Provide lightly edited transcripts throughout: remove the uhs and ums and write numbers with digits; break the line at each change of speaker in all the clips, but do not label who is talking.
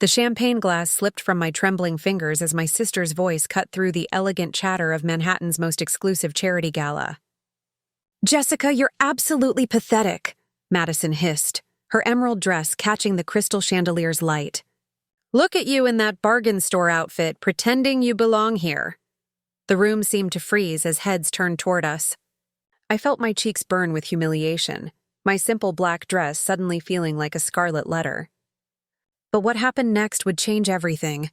The champagne glass slipped from my trembling fingers as my sister's voice cut through the elegant chatter of Manhattan's most exclusive charity gala. "Jessica, you're absolutely pathetic," Madison hissed, her emerald dress catching the crystal chandelier's light. "Look at you in that bargain store outfit, pretending you belong here." The room seemed to freeze as heads turned toward us. I felt my cheeks burn with humiliation, my simple black dress suddenly feeling like a scarlet letter. But what happened next would change everything.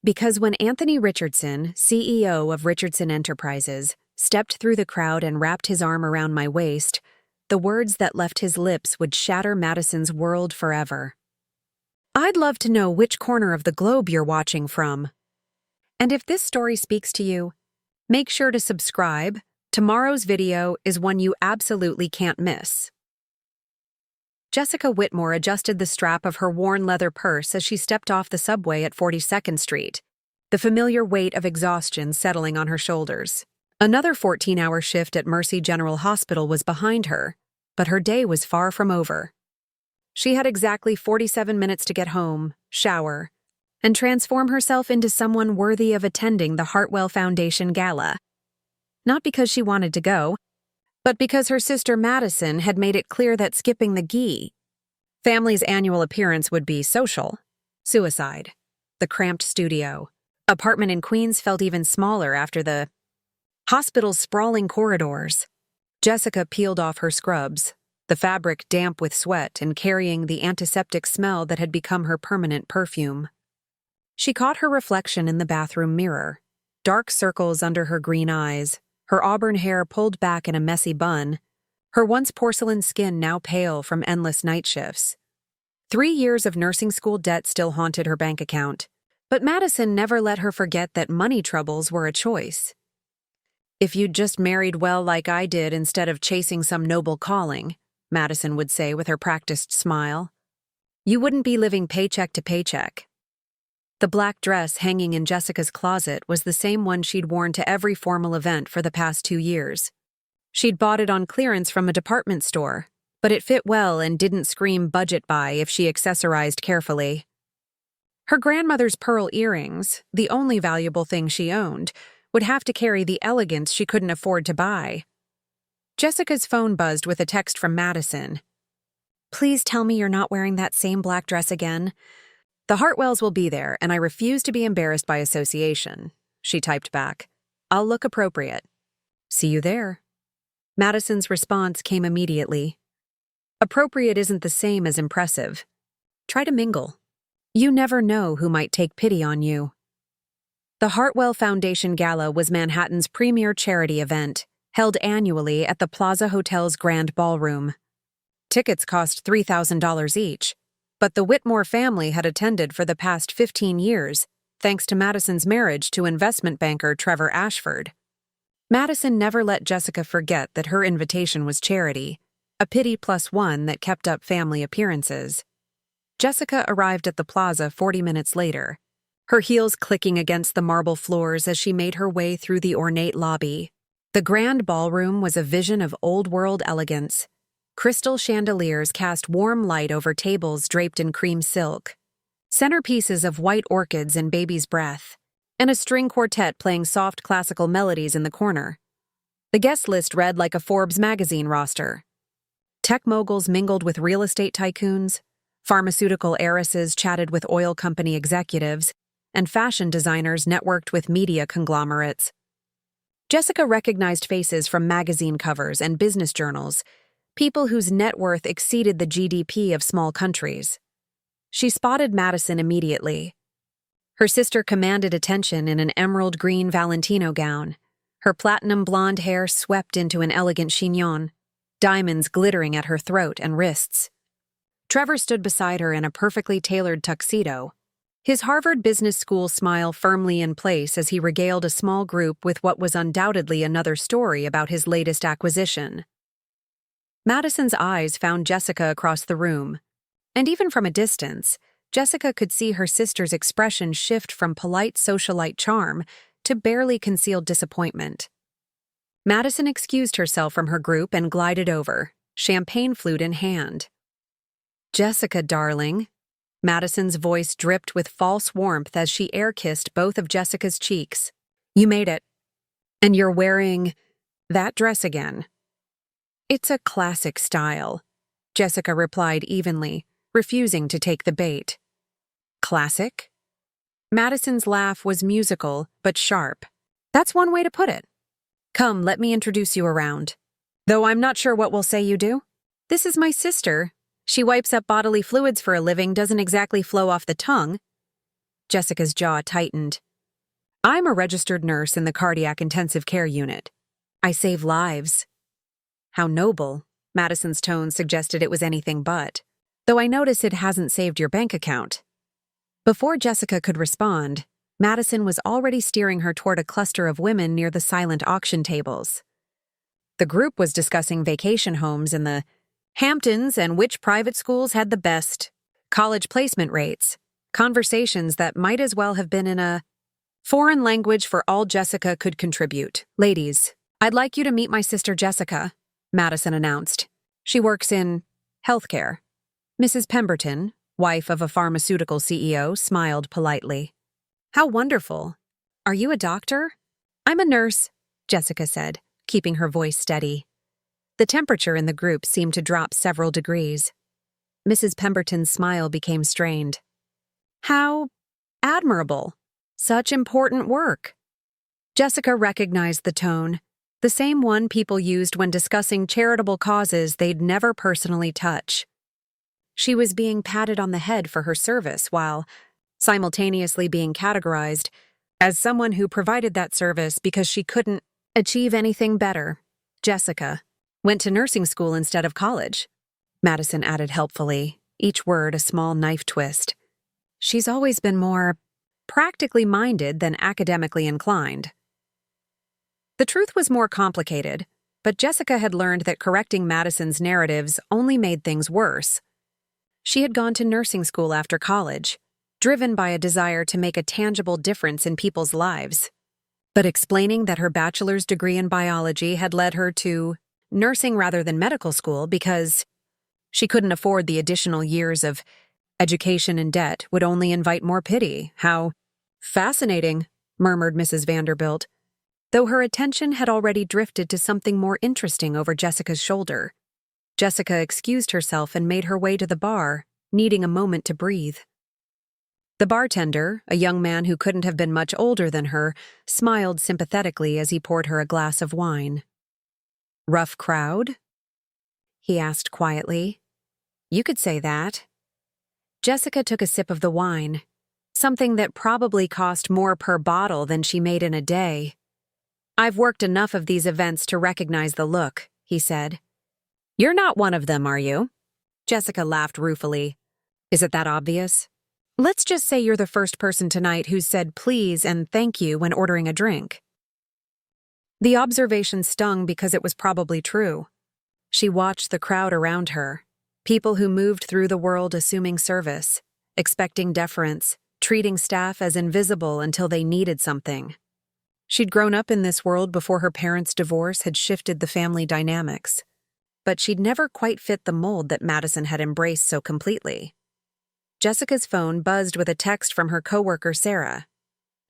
Because when Anthony Richardson, CEO of Richardson Enterprises, stepped through the crowd and wrapped his arm around my waist, the words that left his lips would shatter Madison's world forever. "I'd love to know which corner of the globe you're watching from. And if this story speaks to you, make sure to subscribe. Tomorrow's video is one you absolutely can't miss." Jessica Whitmore adjusted the strap of her worn leather purse as she stepped off the subway at 42nd Street, the familiar weight of exhaustion settling on her shoulders. Another 14-hour shift at Mercy General Hospital was behind her, but her day was far from over. She had exactly 47 minutes to get home, shower, and transform herself into someone worthy of attending the Hartwell Foundation Gala. Not because she wanted to go, but because her sister Madison had made it clear that skipping the family's annual appearance would be social. Suicide. The cramped studio. Apartment in Queens felt even smaller after the hospital's sprawling corridors. Jessica peeled off her scrubs, the fabric damp with sweat and carrying the antiseptic smell that had become her permanent perfume. She caught her reflection in the bathroom mirror, dark circles under her green eyes, her auburn hair pulled back in a messy bun, her once porcelain skin now pale from endless night shifts. 3 years of nursing school debt still haunted her bank account, but Madison never let her forget that money troubles were a choice. "If you'd just married well like I did instead of chasing some noble calling," Madison would say with her practiced smile, "you wouldn't be living paycheck to paycheck." The black dress hanging in Jessica's closet was the same one she'd worn to every formal event for the past 2 years. She'd bought it on clearance from a department store, but it fit well and didn't scream budget buy if she accessorized carefully. Her grandmother's pearl earrings, the only valuable thing she owned, would have to carry the elegance she couldn't afford to buy. Jessica's phone buzzed with a text from Madison. "Please tell me you're not wearing that same black dress again. The Hartwells will be there, and I refuse to be embarrassed by association," she typed back. "I'll look appropriate. See you there." Madison's response came immediately. "Appropriate isn't the same as impressive. Try to mingle. You never know who might take pity on you." The Hartwell Foundation Gala was Manhattan's premier charity event, held annually at the Plaza Hotel's Grand Ballroom. Tickets cost $3,000 each, but the Whitmore family had attended for the past 15 years, thanks to Madison's marriage to investment banker Trevor Ashford. Madison never let Jessica forget that her invitation was charity, a pity plus one that kept up family appearances. Jessica arrived at the plaza 40 minutes later, her heels clicking against the marble floors as she made her way through the ornate lobby. The grand ballroom was a vision of old-world elegance. Crystal chandeliers cast warm light over tables draped in cream silk, centerpieces of white orchids and baby's breath, and a string quartet playing soft classical melodies in the corner. The guest list read like a Forbes magazine roster. Tech moguls mingled with real estate tycoons, pharmaceutical heiresses chatted with oil company executives, and fashion designers networked with media conglomerates. Jessica recognized faces from magazine covers and business journals, people whose net worth exceeded the GDP of small countries. She spotted Madison immediately. Her sister commanded attention in an emerald green Valentino gown, her platinum blonde hair swept into an elegant chignon, diamonds glittering at her throat and wrists. Trevor stood beside her in a perfectly tailored tuxedo, his Harvard Business School smile firmly in place as he regaled a small group with what was undoubtedly another story about his latest acquisition. Madison's eyes found Jessica across the room, and even from a distance, Jessica could see her sister's expression shift from polite socialite charm to barely concealed disappointment. Madison excused herself from her group and glided over, champagne flute in hand. "Jessica, darling," Madison's voice dripped with false warmth as she air-kissed both of Jessica's cheeks. "You made it. And you're wearing that dress again." "It's a classic style," Jessica replied evenly, refusing to take the bait. "Classic?" Madison's laugh was musical, but sharp. "That's one way to put it. Come, let me introduce you around. Though I'm not sure what we'll say you do. This is my sister. She wipes up bodily fluids for a living, doesn't exactly flow off the tongue." Jessica's jaw tightened. "I'm a registered nurse in the cardiac intensive care unit. I save lives." "How noble." Madison's tone suggested it was anything but. "Though I notice it hasn't saved your bank account." Before Jessica could respond, Madison was already steering her toward a cluster of women near the silent auction tables. The group was discussing vacation homes in the Hamptons and which private schools had the best college placement rates, conversations that might as well have been in a foreign language for all Jessica could contribute. "Ladies, I'd like you to meet my sister Jessica," Madison announced. "She works in healthcare." Mrs. Pemberton, wife of a pharmaceutical CEO, smiled politely. "How wonderful. Are you a doctor?" "I'm a nurse," Jessica said, keeping her voice steady. The temperature in the group seemed to drop several degrees. Mrs. Pemberton's smile became strained. "How admirable. Such important work." Jessica recognized the tone, the same one people used when discussing charitable causes they'd never personally touch. She was being patted on the head for her service while simultaneously being categorized as someone who provided that service because she couldn't achieve anything better. "Jessica went to nursing school instead of college," Madison added helpfully, each word a small knife twist. "She's always been more practically minded than academically inclined." The truth was more complicated, but Jessica had learned that correcting Madison's narratives only made things worse. She had gone to nursing school after college, driven by a desire to make a tangible difference in people's lives. But explaining that her bachelor's degree in biology had led her to nursing rather than medical school because she couldn't afford the additional years of education and debt would only invite more pity. "How fascinating," murmured Mrs. Vanderbilt, though her attention had already drifted to something more interesting over Jessica's shoulder. Jessica excused herself and made her way to the bar, needing a moment to breathe. The bartender, a young man who couldn't have been much older than her, smiled sympathetically as he poured her a glass of wine. "Rough crowd?" he asked quietly. "You could say that." Jessica took a sip of the wine, something that probably cost more per bottle than she made in a day. "I've worked enough of these events to recognize the look," he said. "You're not one of them, are you?" Jessica laughed ruefully. "Is it that obvious? Let's just say you're the first person tonight who's said please and thank you when ordering a drink." The observation stung because it was probably true. She watched the crowd around her, people who moved through the world assuming service, expecting deference, treating staff as invisible until they needed something. She'd grown up in this world before her parents' divorce had shifted the family dynamics, but she'd never quite fit the mold that Madison had embraced so completely. Jessica's phone buzzed with a text from her coworker Sarah.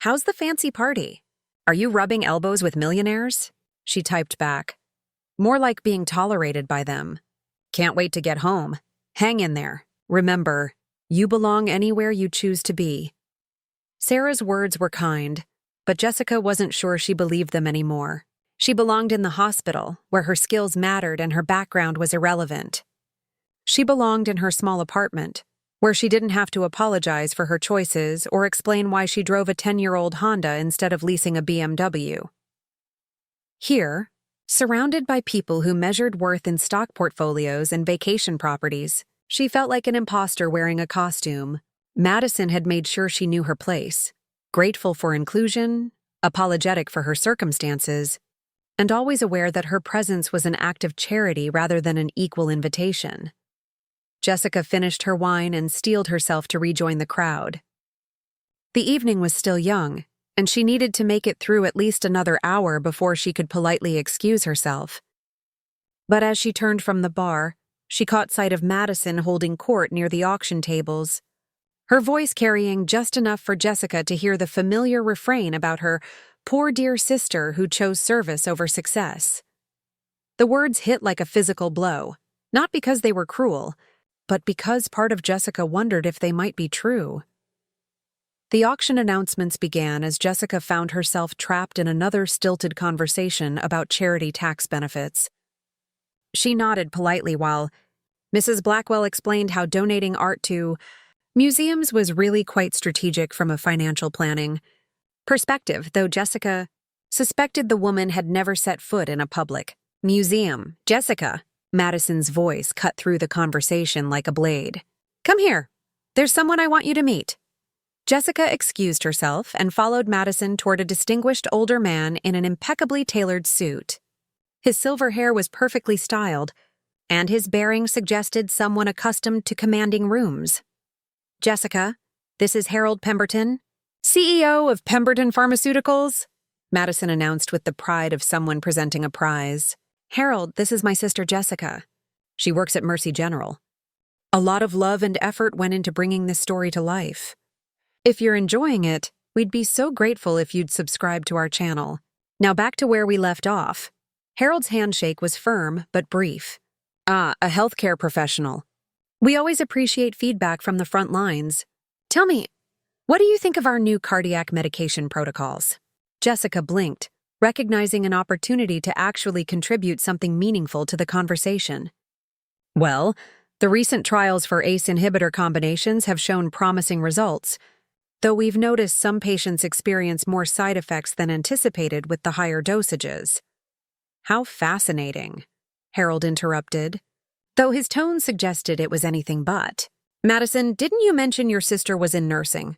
"How's the fancy party? Are you rubbing elbows with millionaires?" She typed back. "More like being tolerated by them. Can't wait to get home. Hang in there. Remember, you belong anywhere you choose to be." Sarah's words were kind, but Jessica wasn't sure she believed them anymore. She belonged in the hospital, where her skills mattered and her background was irrelevant. She belonged in her small apartment, where she didn't have to apologize for her choices or explain why she drove a 10-year-old Honda instead of leasing a BMW. Here, surrounded by people who measured worth in stock portfolios and vacation properties, she felt like an imposter wearing a costume. Madison had made sure she knew her place, grateful for inclusion, apologetic for her circumstances, and always aware that her presence was an act of charity rather than an equal invitation. Jessica finished her wine and steeled herself to rejoin the crowd. The evening was still young, and she needed to make it through at least another hour before she could politely excuse herself. But as she turned from the bar, she caught sight of Madison holding court near the auction tables. her voice carrying just enough for Jessica to hear the familiar refrain about her poor dear sister who chose service over success. The words hit like a physical blow, not because they were cruel, but because part of Jessica wondered if they might be true. The auction announcements began as Jessica found herself trapped in another stilted conversation about charity tax benefits. She nodded politely while Mrs. Blackwell explained how donating art to museums was really quite strategic from a financial planning perspective, though Jessica suspected the woman had never set foot in a public museum. Jessica, Madison's voice cut through the conversation like a blade. Come here. There's someone I want you to meet. Jessica excused herself and followed Madison toward a distinguished older man in an impeccably tailored suit. His silver hair was perfectly styled, and his bearing suggested someone accustomed to commanding rooms. Jessica, this is Harold Pemberton, CEO of Pemberton Pharmaceuticals, Madison announced with the pride of someone presenting a prize. Harold, this is my sister Jessica. She works at Mercy General. A lot of love and effort went into bringing this story to life. If you're enjoying it, we'd be so grateful if you'd subscribe to our channel. Now back to where we left off. Harold's handshake was firm but brief. A healthcare professional. We always appreciate feedback from the front lines. Tell me, what do you think of our new cardiac medication protocols? Jessica blinked, recognizing an opportunity to actually contribute something meaningful to the conversation. Well, the recent trials for ACE inhibitor combinations have shown promising results, though we've noticed some patients experience more side effects than anticipated with the higher dosages. How fascinating, Harold interrupted, though his tone suggested it was anything but. Madison, didn't you mention your sister was in nursing?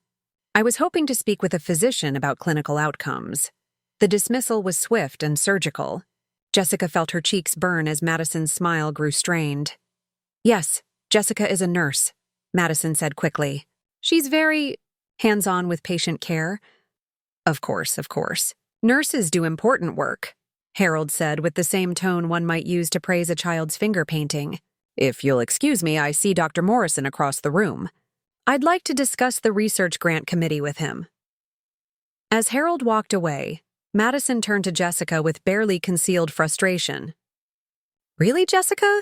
I was hoping to speak with a physician about clinical outcomes. The dismissal was swift and surgical. Jessica felt her cheeks burn as Madison's smile grew strained. Yes, Jessica is a nurse, Madison said quickly. She's very hands-on with patient care. Of course. Nurses do important work, Harold said with the same tone one might use to praise a child's finger painting. If you'll excuse me, I see Dr. Morrison across the room. I'd like to discuss the research grant committee with him. As Harold walked away, Madison turned to Jessica with barely concealed frustration. Really, Jessica?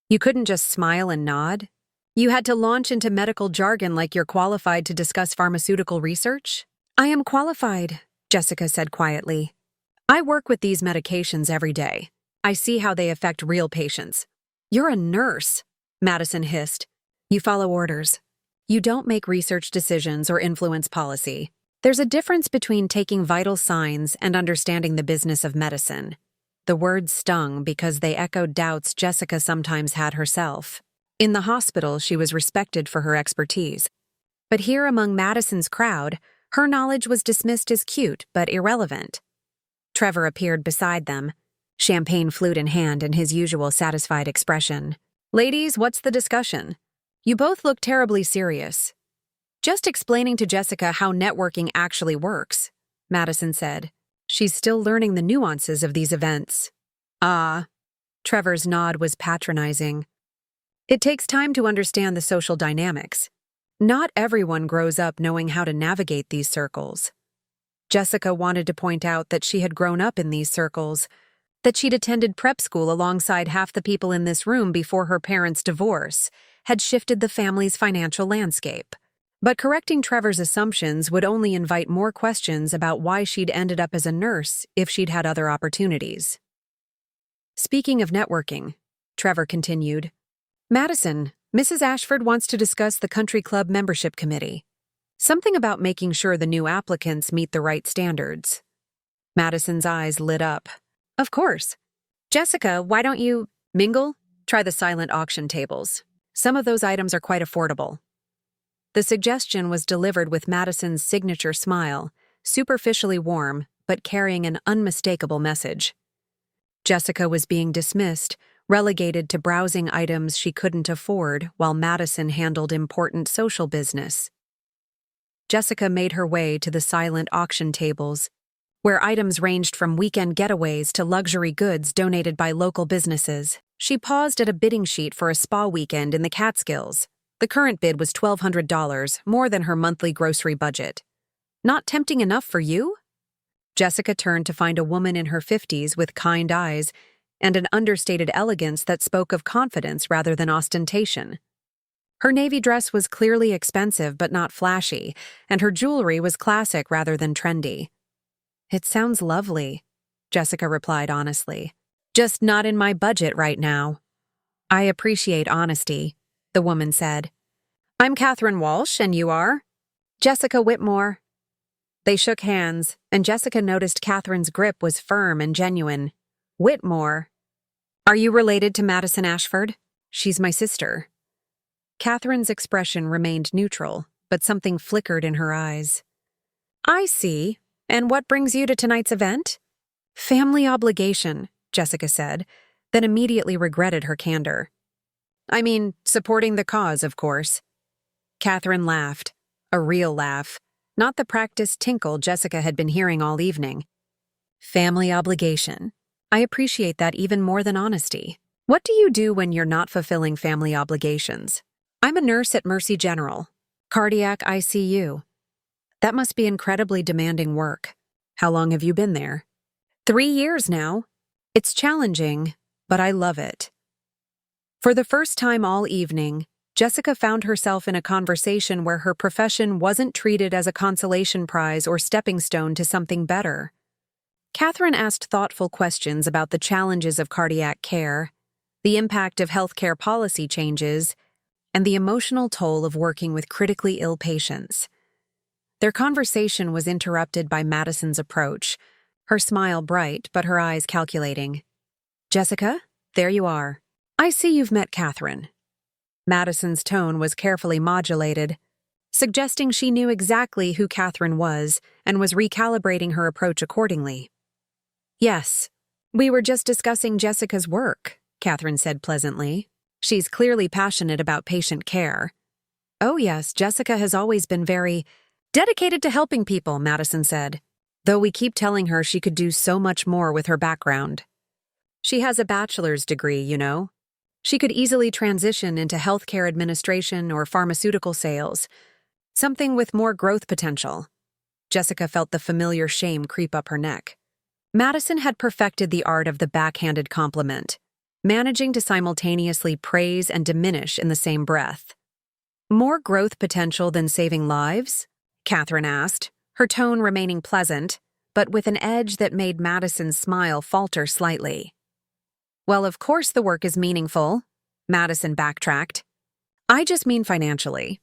You couldn't just smile and nod? You had to launch into medical jargon like you're qualified to discuss pharmaceutical research? I am qualified, Jessica said quietly. I work with these medications every day. I see how they affect real patients. You're a nurse, Madison hissed. You follow orders. You don't make research decisions or influence policy. There's a difference between taking vital signs and understanding the business of medicine. The words stung because they echoed doubts Jessica sometimes had herself. In the hospital, she was respected for her expertise. But here among Madison's crowd, her knowledge was dismissed as cute but irrelevant. Trevor appeared beside them, champagne flute in hand and his usual satisfied expression. Ladies, what's the discussion? You both look terribly serious. Just explaining to Jessica how networking actually works, Madison said. She's still learning the nuances of these events. Trevor's nod was patronizing. It takes time to understand the social dynamics. Not everyone grows up knowing how to navigate these circles. Jessica wanted to point out that she had grown up in these circles, that she'd attended prep school alongside half the people in this room before her parents' divorce had shifted the family's financial landscape. But correcting Trevor's assumptions would only invite more questions about why she'd ended up as a nurse if she'd had other opportunities. Speaking of networking, Trevor continued, Madison, Mrs. Ashford wants to discuss the country club membership committee. Something about making sure the new applicants meet the right standards. Madison's eyes lit up. Of course. Jessica, why don't you mingle? Try the silent auction tables. Some of those items are quite affordable. The suggestion was delivered with Madison's signature smile, superficially warm, but carrying an unmistakable message. Jessica was being dismissed, relegated to browsing items she couldn't afford while Madison handled important social business. Jessica made her way to the silent auction tables, where items ranged from weekend getaways to luxury goods donated by local businesses. She paused at a bidding sheet for a spa weekend in the Catskills. The current bid was $1,200, more than her monthly grocery budget. Not tempting enough for you? Jessica turned to find a woman in her 50s with kind eyes and an understated elegance that spoke of confidence rather than ostentation. Her navy dress was clearly expensive but not flashy, and her jewelry was classic rather than trendy. "It sounds lovely," Jessica replied honestly. "Just not in my budget right now." "I appreciate honesty," the woman said. "I'm Catherine Walsh, and you are?" "Jessica Whitmore." They shook hands, and Jessica noticed Catherine's grip was firm and genuine. "Whitmore? Are you related to Madison Ashford?" "She's my sister." Catherine's expression remained neutral, but something flickered in her eyes. "I see. And what brings you to tonight's event?" "Family obligation," Jessica said, then immediately regretted her candor. "I mean, supporting the cause, of course." Catherine laughed, a real laugh, not the practiced tinkle Jessica had been hearing all evening. "Family obligation. I appreciate that even more than honesty. What do you do when you're not fulfilling family obligations?" "I'm a nurse at Mercy General, cardiac ICU." "That must be incredibly demanding work. How long have you been there?" 3 years now. It's challenging, but I love it." For the first time all evening, Jessica found herself in a conversation where her profession wasn't treated as a consolation prize or stepping stone to something better. Catherine asked thoughtful questions about the challenges of cardiac care, the impact of healthcare policy changes, and the emotional toll of working with critically ill patients. Their conversation was interrupted by Madison's approach, her smile bright but her eyes calculating. "Jessica, there you are. I see you've met Catherine." Madison's tone was carefully modulated, suggesting she knew exactly who Catherine was and was recalibrating her approach accordingly. "Yes, we were just discussing Jessica's work," Catherine said pleasantly. "She's clearly passionate about patient care." "Oh yes, Jessica has always been very dedicated to helping people," Madison said, "though we keep telling her she could do so much more with her background. She has a bachelor's degree, you know. She could easily transition into healthcare administration or pharmaceutical sales, something with more growth potential." Jessica felt the familiar shame creep up her neck. Madison had perfected the art of the backhanded compliment, managing to simultaneously praise and diminish in the same breath. "More growth potential than saving lives?" Catherine asked, her tone remaining pleasant, but with an edge that made Madison's smile falter slightly. "Well, of course the work is meaningful," Madison backtracked. "I just mean financially.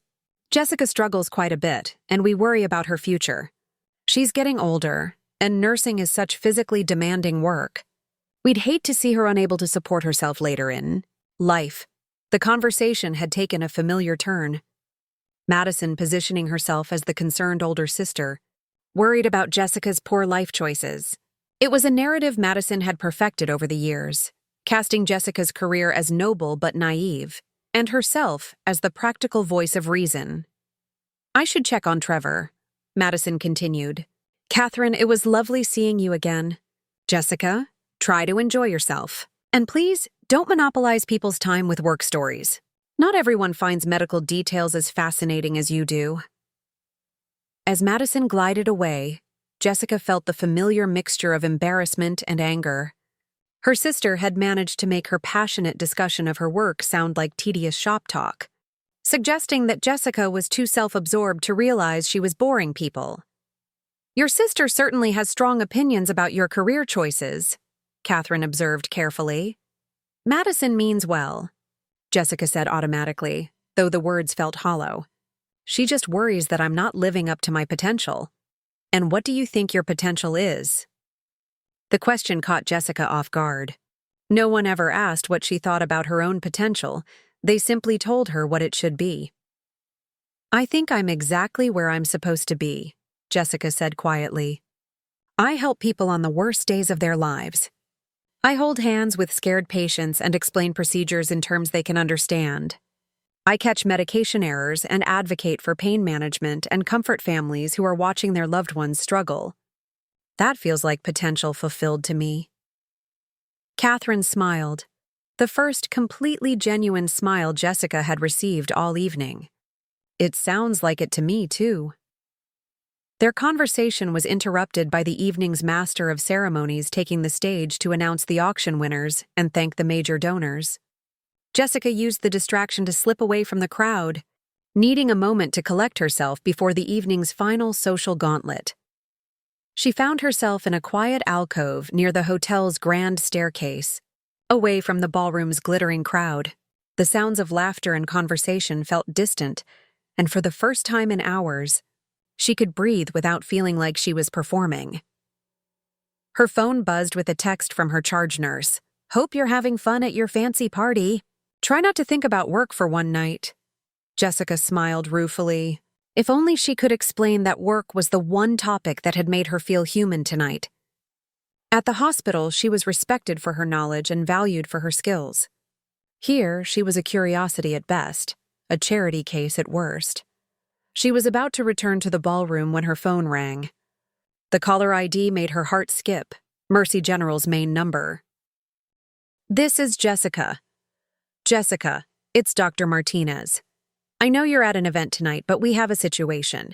Jessica struggles quite a bit, and we worry about her future. She's getting older, and nursing is such physically demanding work. We'd hate to see her unable to support herself later in life." The conversation had taken a familiar turn. Madison positioning herself as the concerned older sister, worried about Jessica's poor life choices. It was a narrative Madison had perfected over the years, casting Jessica's career as noble but naive, and herself as the practical voice of reason. "I should check on Trevor," Madison continued. "Catherine, it was lovely seeing you again. Jessica, try to enjoy yourself. And please, don't monopolize people's time with work stories. Not everyone finds medical details as fascinating as you do." As Madison glided away, Jessica felt the familiar mixture of embarrassment and anger. Her sister had managed to make her passionate discussion of her work sound like tedious shop talk, suggesting that Jessica was too self-absorbed to realize she was boring people. "Your sister certainly has strong opinions about your career choices," Catherine observed carefully. "Madison means well," Jessica said automatically, though the words felt hollow. "She just worries that I'm not living up to my potential." "And what do you think your potential is?" The question caught Jessica off guard. No one ever asked what she thought about her own potential. They simply told her what it should be. "I think I'm exactly where I'm supposed to be," Jessica said quietly. "I help people on the worst days of their lives. I hold hands with scared patients and explain procedures in terms they can understand. I catch medication errors and advocate for pain management and comfort families who are watching their loved ones struggle. That feels like potential fulfilled to me." Catherine smiled, the first completely genuine smile Jessica had received all evening. "It sounds like it to me, too." Their conversation was interrupted by the evening's master of ceremonies taking the stage to announce the auction winners and thank the major donors. Jessica used the distraction to slip away from the crowd, needing a moment to collect herself before the evening's final social gauntlet. She found herself in a quiet alcove near the hotel's grand staircase, away from the ballroom's glittering crowd. The sounds of laughter and conversation felt distant, and for the first time in hours, she could breathe without feeling like she was performing. Her phone buzzed with a text from her charge nurse. "Hope you're having fun at your fancy party. Try not to think about work for one night." Jessica smiled ruefully. If only she could explain that work was the one topic that had made her feel human tonight. At the hospital, she was respected for her knowledge and valued for her skills. Here, she was a curiosity at best, a charity case at worst. She was about to return to the ballroom when her phone rang. The caller ID made her heart skip, Mercy General's main number. "This is Jessica." "Jessica, it's Dr. Martinez. I know you're at an event tonight, but we have a situation.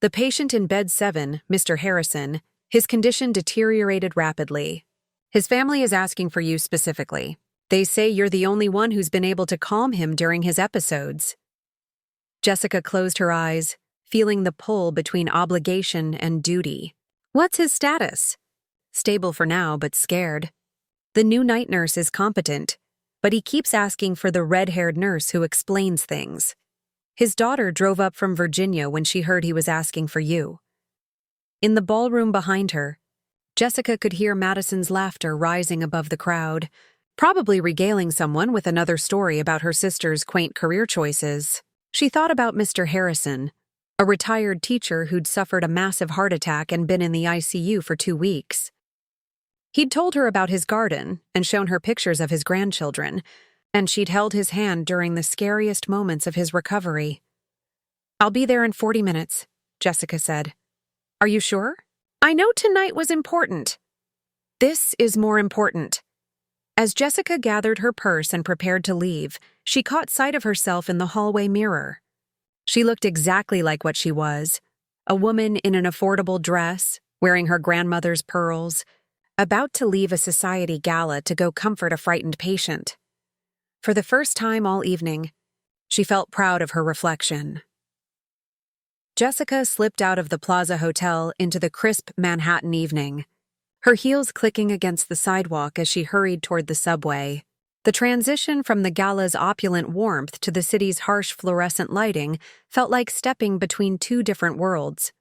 The patient in bed 7, Mr. Harrison, his condition deteriorated rapidly. His family is asking for you specifically. They say you're the only one who's been able to calm him during his episodes." Jessica closed her eyes, feeling the pull between obligation and duty. "What's his status?" "Stable for now, but scared. The new night nurse is competent, but he keeps asking for the red-haired nurse who explains things. His daughter drove up from Virginia when she heard he was asking for you." In the ballroom behind her, Jessica could hear Madison's laughter rising above the crowd, probably regaling someone with another story about her sister's quaint career choices. She thought about Mr. Harrison, a retired teacher who'd suffered a massive heart attack and been in the ICU for 2 weeks. He'd told her about his garden and shown her pictures of his grandchildren, and she'd held his hand during the scariest moments of his recovery. "I'll be there in 40 minutes, Jessica said. "Are you sure?" "I know tonight was important." "This is more important." As Jessica gathered her purse and prepared to leave, she caught sight of herself in the hallway mirror. She looked exactly like what she was, a woman in an affordable dress, wearing her grandmother's pearls, about to leave a society gala to go comfort a frightened patient. For the first time all evening, she felt proud of her reflection. Jessica slipped out of the Plaza Hotel into the crisp Manhattan evening, her heels clicking against the sidewalk as she hurried toward the subway. The transition from the Gala's opulent warmth to the city's harsh fluorescent lighting felt like stepping between two different worlds,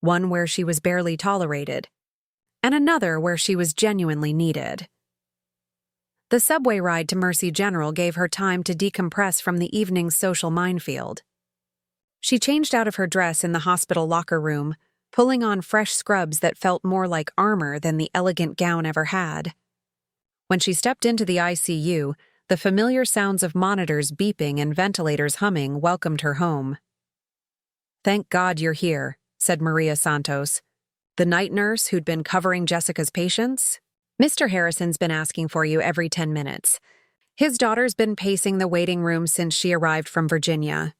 one where she was barely tolerated, and another where she was genuinely needed. The subway ride to Mercy General gave her time to decompress from the evening's social minefield. She changed out of her dress in the hospital locker room, pulling on fresh scrubs that felt more like armor than the elegant gown ever had. When she stepped into the ICU, the familiar sounds of monitors beeping and ventilators humming welcomed her home. "Thank God you're here," said Maria Santos, the night nurse who'd been covering Jessica's patients. "Mr. Harrison's been asking for you every 10 minutes. His daughter's been pacing the waiting room since she arrived from Virginia."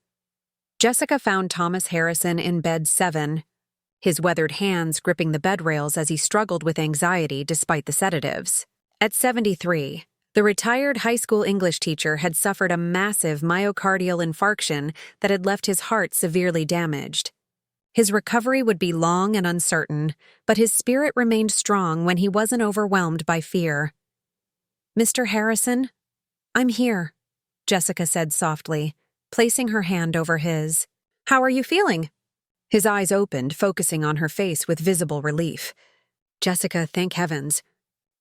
Jessica found Thomas Harrison in bed 7, his weathered hands gripping the bed rails as he struggled with anxiety despite the sedatives. At 73, the retired high school English teacher had suffered a massive myocardial infarction that had left his heart severely damaged. His recovery would be long and uncertain, but his spirit remained strong when he wasn't overwhelmed by fear. "Mr. Harrison, I'm here," Jessica said softly, placing her hand over his. "How are you feeling?" His eyes opened, focusing on her face with visible relief. "Jessica, thank heavens.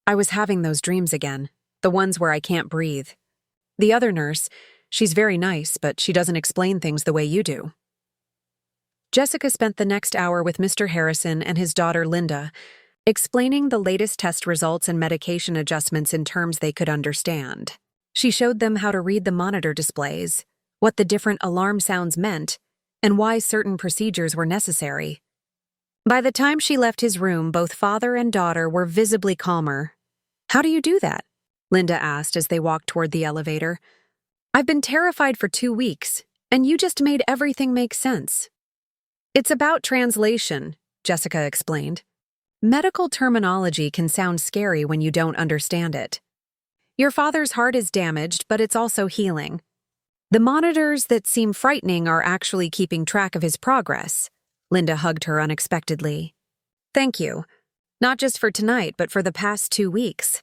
I was having those dreams again, the ones where I can't breathe. The other nurse, she's very nice, but she doesn't explain things the way you do." Jessica spent the next hour with Mr. Harrison and his daughter Linda, explaining the latest test results and medication adjustments in terms they could understand. She showed them how to read the monitor displays, what the different alarm sounds meant, and why certain procedures were necessary. By the time she left his room, both father and daughter were visibly calmer. "How do you do that?" Linda asked as they walked toward the elevator. I've been terrified for 2 weeks, and you just made everything make sense. It's about translation, Jessica explained. Medical terminology can sound scary when you don't understand it. Your father's heart is damaged, but it's also healing. The monitors that seem frightening are actually keeping track of his progress. Linda hugged her unexpectedly. Thank you. Not just for tonight, but for the past 2 weeks.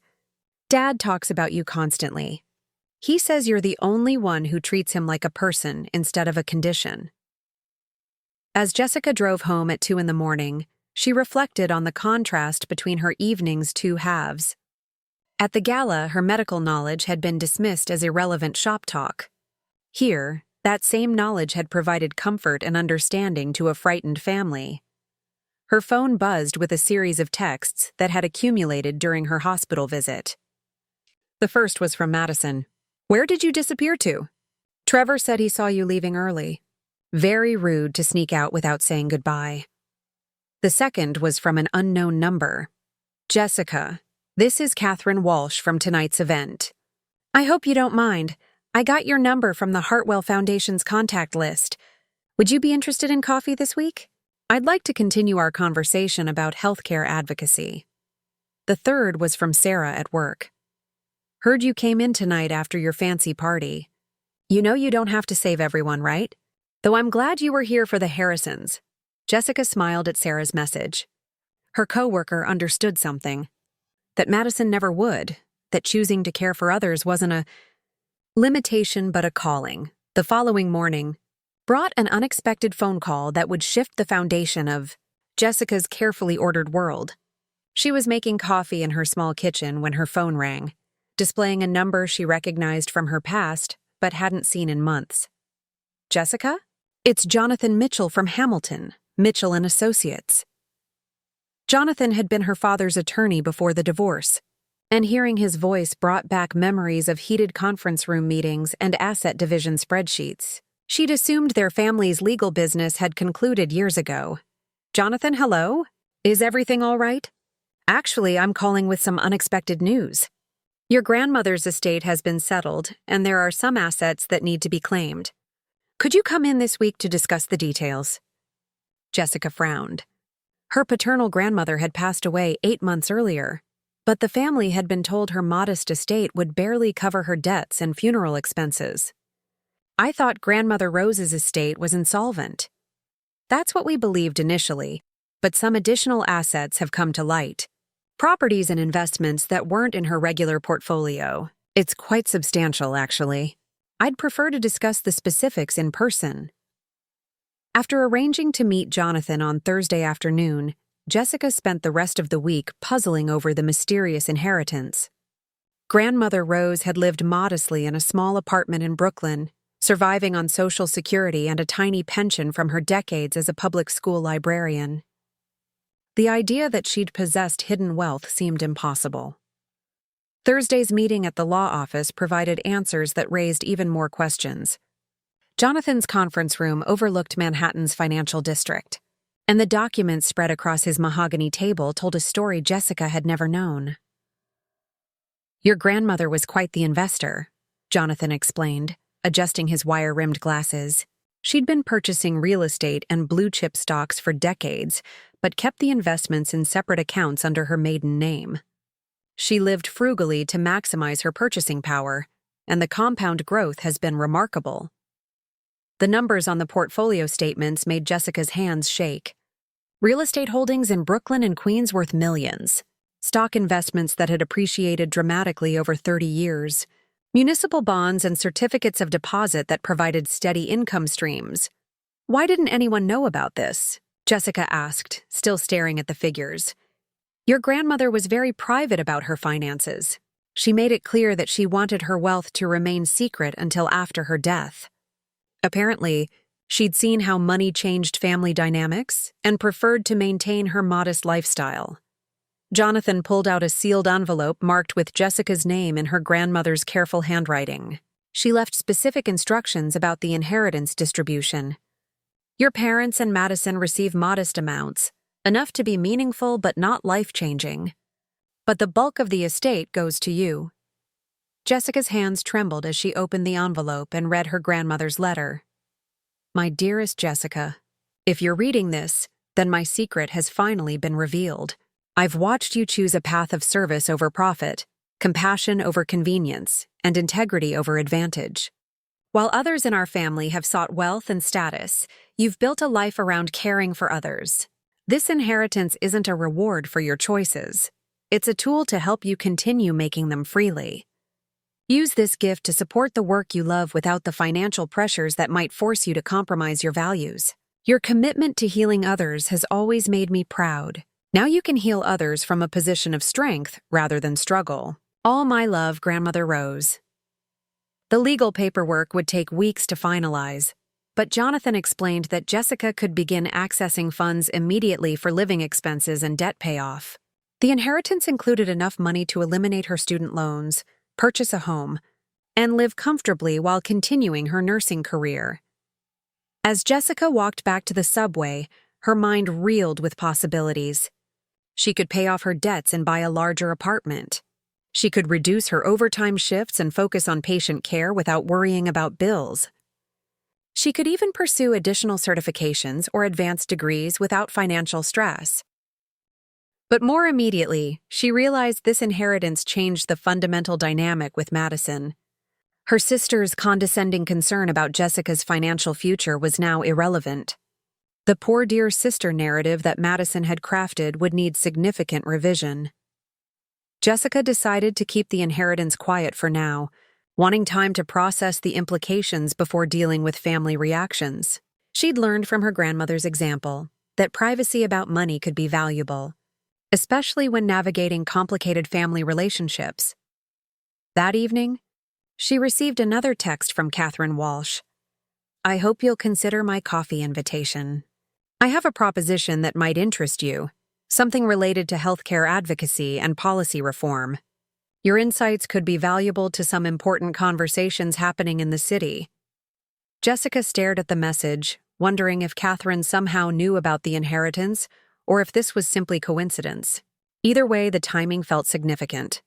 Dad talks about you constantly. He says you're the only one who treats him like a person instead of a condition. As Jessica drove home at 2 a.m, she reflected on the contrast between her evening's 2 halves. At the gala, her medical knowledge had been dismissed as irrelevant shop talk. Here, that same knowledge had provided comfort and understanding to a frightened family. Her phone buzzed with a series of texts that had accumulated during her hospital visit. The first was from Madison. Where did you disappear to? Trevor said he saw you leaving early. Very rude to sneak out without saying goodbye. The second was from an unknown number. Jessica, this is Catherine Walsh from tonight's event. I hope you don't mind. I got your number from the Hartwell Foundation's contact list. Would you be interested in coffee this week? I'd like to continue our conversation about healthcare advocacy. The third was from Sarah at work. Heard you came in tonight after your fancy party. You know you don't have to save everyone, right? Though I'm glad you were here for the Harrisons. Jessica smiled at Sarah's message. Her coworker understood something. That Madison never would, that choosing to care for others wasn't a limitation but a calling. The following morning brought an unexpected phone call that would shift the foundation of Jessica's carefully ordered world. She was making coffee in her small kitchen when her phone rang, displaying a number she recognized from her past but hadn't seen in months. Jessica? It's Jonathan Mitchell from Hamilton, Mitchell and Associates. Jonathan had been her father's attorney before the divorce, and hearing his voice brought back memories of heated conference room meetings and asset division spreadsheets. She'd assumed their family's legal business had concluded years ago. Jonathan, hello? Is everything all right? Actually, I'm calling with some unexpected news. Your grandmother's estate has been settled, and there are some assets that need to be claimed. Could you come in this week to discuss the details? Jessica frowned. Her paternal grandmother had passed away 8 months earlier, but the family had been told her modest estate would barely cover her debts and funeral expenses. I thought Grandmother Rose's estate was insolvent. That's what we believed initially, but some additional assets have come to light. Properties and investments that weren't in her regular portfolio. It's quite substantial, actually. I'd prefer to discuss the specifics in person. After arranging to meet Jonathan on Thursday afternoon, Jessica spent the rest of the week puzzling over the mysterious inheritance. Grandmother Rose had lived modestly in a small apartment in Brooklyn, surviving on Social Security and a tiny pension from her decades as a public school librarian. The idea that she'd possessed hidden wealth seemed impossible. Thursday's meeting at the law office provided answers that raised even more questions. Jonathan's conference room overlooked Manhattan's financial district, and the documents spread across his mahogany table told a story Jessica had never known. Your grandmother was quite the investor, Jonathan explained, adjusting his wire-rimmed glasses. She'd been purchasing real estate and blue-chip stocks for decades, but kept the investments in separate accounts under her maiden name. She lived frugally to maximize her purchasing power, and the compound growth has been remarkable. The numbers on the portfolio statements made Jessica's hands shake. Real estate holdings in Brooklyn and Queens worth millions. Stock investments that had appreciated dramatically over 30 years. Municipal bonds and certificates of deposit that provided steady income streams. Why didn't anyone know about this? Jessica asked, still staring at the figures. Your grandmother was very private about her finances. She made it clear that she wanted her wealth to remain secret until after her death. Apparently, she'd seen how money changed family dynamics and preferred to maintain her modest lifestyle. Jonathan pulled out a sealed envelope marked with Jessica's name in her grandmother's careful handwriting. She left specific instructions about the inheritance distribution. Your parents and Madison receive modest amounts, enough to be meaningful but not life-changing. But the bulk of the estate goes to you. Jessica's hands trembled as she opened the envelope and read her grandmother's letter. My dearest Jessica, if you're reading this, then my secret has finally been revealed. I've watched you choose a path of service over profit, compassion over convenience, and integrity over advantage. While others in our family have sought wealth and status, you've built a life around caring for others. This inheritance isn't a reward for your choices. It's a tool to help you continue making them freely. Use this gift to support the work you love without the financial pressures that might force you to compromise your values. Your commitment to healing others has always made me proud. Now you can heal others from a position of strength rather than struggle. All my love, Grandmother Rose. The legal paperwork would take weeks to finalize, but Jonathan explained that Jessica could begin accessing funds immediately for living expenses and debt payoff. The inheritance included enough money to eliminate her student loans, purchase a home, and live comfortably while continuing her nursing career. As Jessica walked back to the subway, her mind reeled with possibilities. She could pay off her debts and buy a larger apartment. She could reduce her overtime shifts and focus on patient care without worrying about bills. She could even pursue additional certifications or advanced degrees without financial stress. But more immediately, she realized this inheritance changed the fundamental dynamic with Madison. Her sister's condescending concern about Jessica's financial future was now irrelevant. The poor dear sister narrative that Madison had crafted would need significant revision. Jessica decided to keep the inheritance quiet for now, wanting time to process the implications before dealing with family reactions. She'd learned from her grandmother's example that privacy about money could be valuable, especially when navigating complicated family relationships. That evening, she received another text from Catherine Walsh. I hope you'll consider my coffee invitation. I have a proposition that might interest you, something related to healthcare advocacy and policy reform. Your insights could be valuable to some important conversations happening in the city. Jessica stared at the message, wondering if Catherine somehow knew about the inheritance or if this was simply coincidence. Either way, the timing felt significant.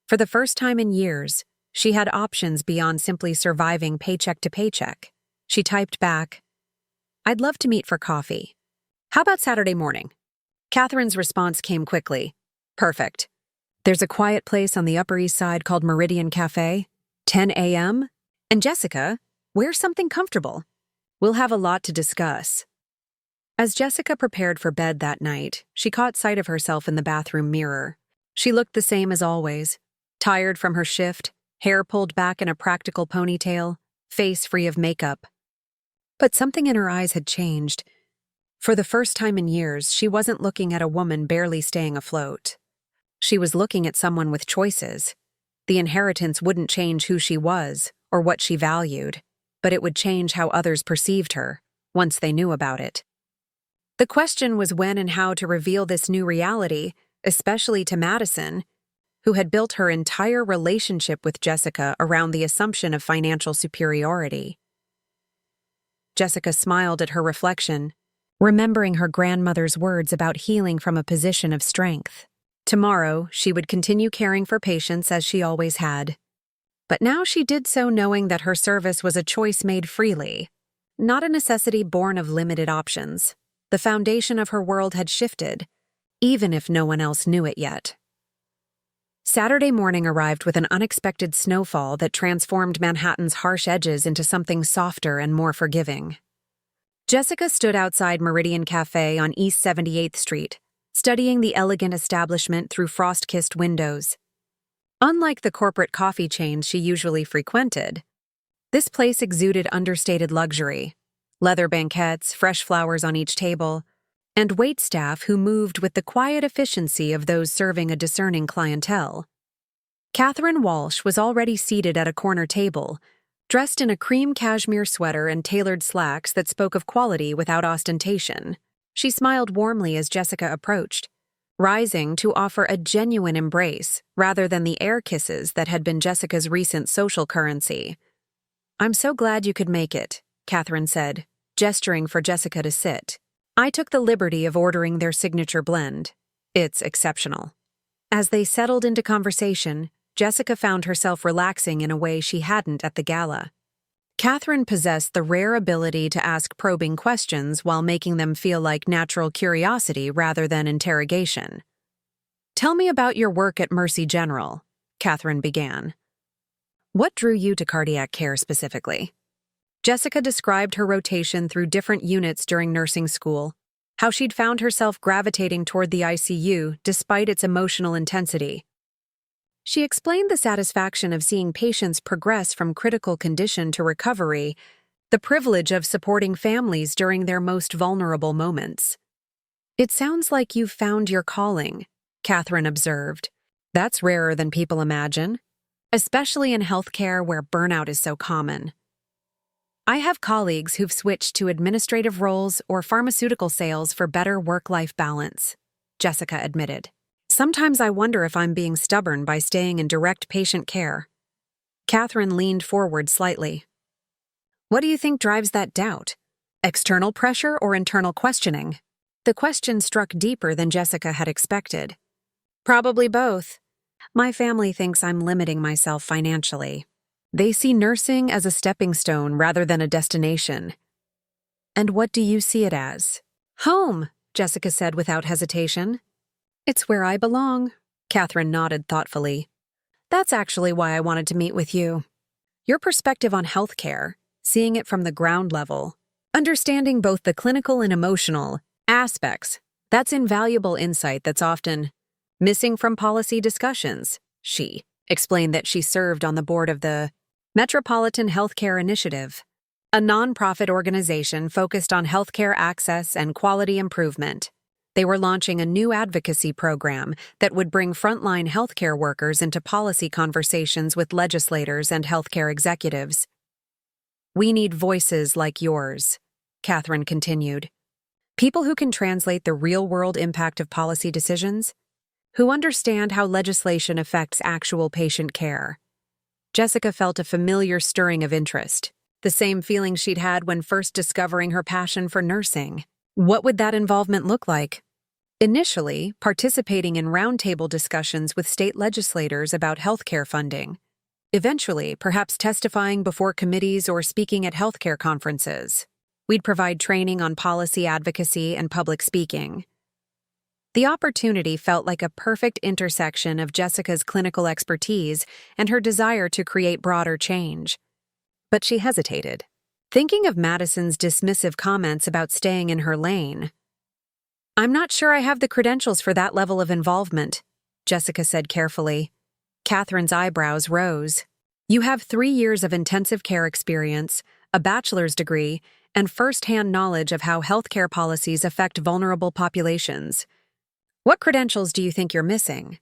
For the first time in years, she had options beyond simply surviving paycheck to paycheck. She typed back, I'd love to meet for coffee. How about Saturday morning? Catherine's response came quickly. Perfect. There's a quiet place on the Upper East Side called Meridian Cafe, 10 a.m. And Jessica, wear something comfortable. We'll have a lot to discuss. As Jessica prepared for bed that night, she caught sight of herself in the bathroom mirror. She looked the same as always, tired from her shift, hair pulled back in a practical ponytail, face free of makeup. But something in her eyes had changed. For the first time in years, she wasn't looking at a woman barely staying afloat. She was looking at someone with choices. The inheritance wouldn't change who she was or what she valued, but it would change how others perceived her, once they knew about it. The question was when and how to reveal this new reality, especially to Madison, who had built her entire relationship with Jessica around the assumption of financial superiority. Jessica smiled at her reflection, remembering her grandmother's words about healing from a position of strength. Tomorrow, she would continue caring for patients as she always had. But now she did so knowing that her service was a choice made freely, not a necessity born of limited options. The foundation of her world had shifted, even if no one else knew it yet. Saturday morning arrived with an unexpected snowfall that transformed Manhattan's harsh edges into something softer and more forgiving. Jessica stood outside Meridian Cafe on East 78th Street, studying the elegant establishment through frost-kissed windows. Unlike the corporate coffee chains she usually frequented, this place exuded understated luxury, leather banquettes, fresh flowers on each table, and waitstaff who moved with the quiet efficiency of those serving a discerning clientele. Catherine Walsh was already seated at a corner table, dressed in a cream cashmere sweater and tailored slacks that spoke of quality without ostentation. She smiled warmly as Jessica approached, rising to offer a genuine embrace rather than the air kisses that had been Jessica's recent social currency. "I'm so glad you could make it," Catherine said, gesturing for Jessica to sit. "I took the liberty of ordering their signature blend. It's exceptional." As they settled into conversation, Jessica found herself relaxing in a way she hadn't at the gala. Catherine possessed the rare ability to ask probing questions while making them feel like natural curiosity rather than interrogation. "Tell me about your work at Mercy General," Catherine began. "What drew you to cardiac care specifically?" Jessica described her rotation through different units during nursing school, how she'd found herself gravitating toward the ICU despite its emotional intensity. She explained the satisfaction of seeing patients progress from critical condition to recovery, the privilege of supporting families during their most vulnerable moments. "It sounds like you've found your calling," Catherine observed. "That's rarer than people imagine, especially in healthcare where burnout is so common." "I have colleagues who've switched to administrative roles or pharmaceutical sales for better work-life balance," Jessica admitted. "Sometimes I wonder if I'm being stubborn by staying in direct patient care." Catherine leaned forward slightly. "What do you think drives that doubt? External pressure or internal questioning?" The question struck deeper than Jessica had expected. "Probably both. My family thinks I'm limiting myself financially. They see nursing as a stepping stone rather than a destination." "And what do you see it as?" "Home," Jessica said without hesitation. "It's where I belong," Catherine nodded thoughtfully. "That's actually why I wanted to meet with you. Your perspective on healthcare, seeing it from the ground level, understanding both the clinical and emotional aspects, that's invaluable insight that's often missing from policy discussions." She explained that she served on the board of the Metropolitan Healthcare Initiative, a nonprofit organization focused on healthcare access and quality improvement. They were launching a new advocacy program that would bring frontline healthcare workers into policy conversations with legislators and healthcare executives. "We need voices like yours," Catherine continued. "People who can translate the real-world impact of policy decisions, who understand how legislation affects actual patient care." Jessica felt a familiar stirring of interest, the same feeling she'd had when first discovering her passion for nursing. What would that involvement look like? Initially, participating in roundtable discussions with state legislators about healthcare funding. Eventually, perhaps testifying before committees or speaking at healthcare conferences. We'd provide training on policy advocacy and public speaking. The opportunity felt like a perfect intersection of Jessica's clinical expertise and her desire to create broader change. But she hesitated, thinking of Madison's dismissive comments about staying in her lane. "I'm not sure I have the credentials for that level of involvement," Jessica said carefully. Catherine's eyebrows rose. "You have 3 years of intensive care experience, a bachelor's degree, and first-hand knowledge of how healthcare policies affect vulnerable populations. What credentials do you think you're missing?"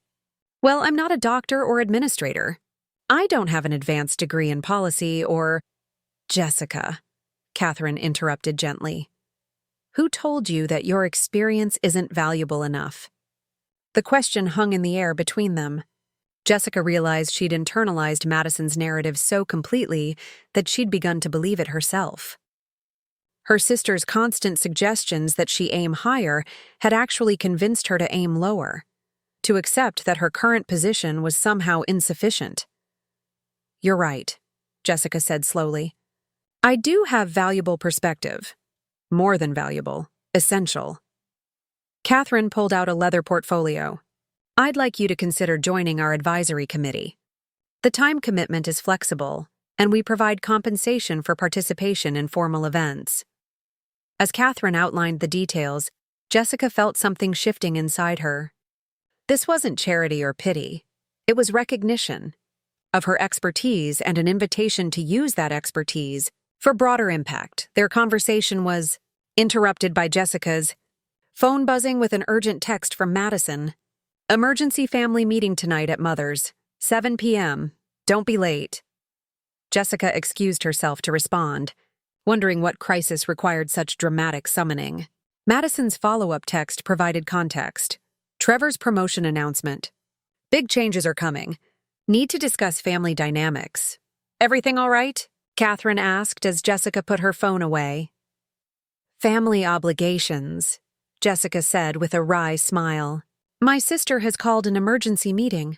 "Well, I'm not a doctor or administrator. I don't have an advanced degree in policy or—" "Jessica," Catherine interrupted gently. "Who told you that your experience isn't valuable enough?" The question hung in the air between them. Jessica realized she'd internalized Madison's narrative so completely that she'd begun to believe it herself. Her sister's constant suggestions that she aim higher had actually convinced her to aim lower, to accept that her current position was somehow insufficient. "You're right," Jessica said slowly. "I do have valuable perspective. More than valuable, essential." Catherine pulled out a leather portfolio. "I'd like you to consider joining our advisory committee. The time commitment is flexible, and we provide compensation for participation in formal events." As Catherine outlined the details, Jessica felt something shifting inside her. This wasn't charity or pity. It was recognition of her expertise and an invitation to use that expertise for broader impact. Their conversation was interrupted by Jessica's phone buzzing with an urgent text from Madison. "Emergency family meeting tonight at Mother's, 7 p.m. Don't be late." Jessica excused herself to respond, wondering what crisis required such dramatic summoning. Madison's follow-up text provided context. "Trevor's promotion announcement. Big changes are coming. Need to discuss family dynamics. Everything all right?" Catherine asked as Jessica put her phone away. "Family obligations," Jessica said with a wry smile. "My sister has called an emergency meeting."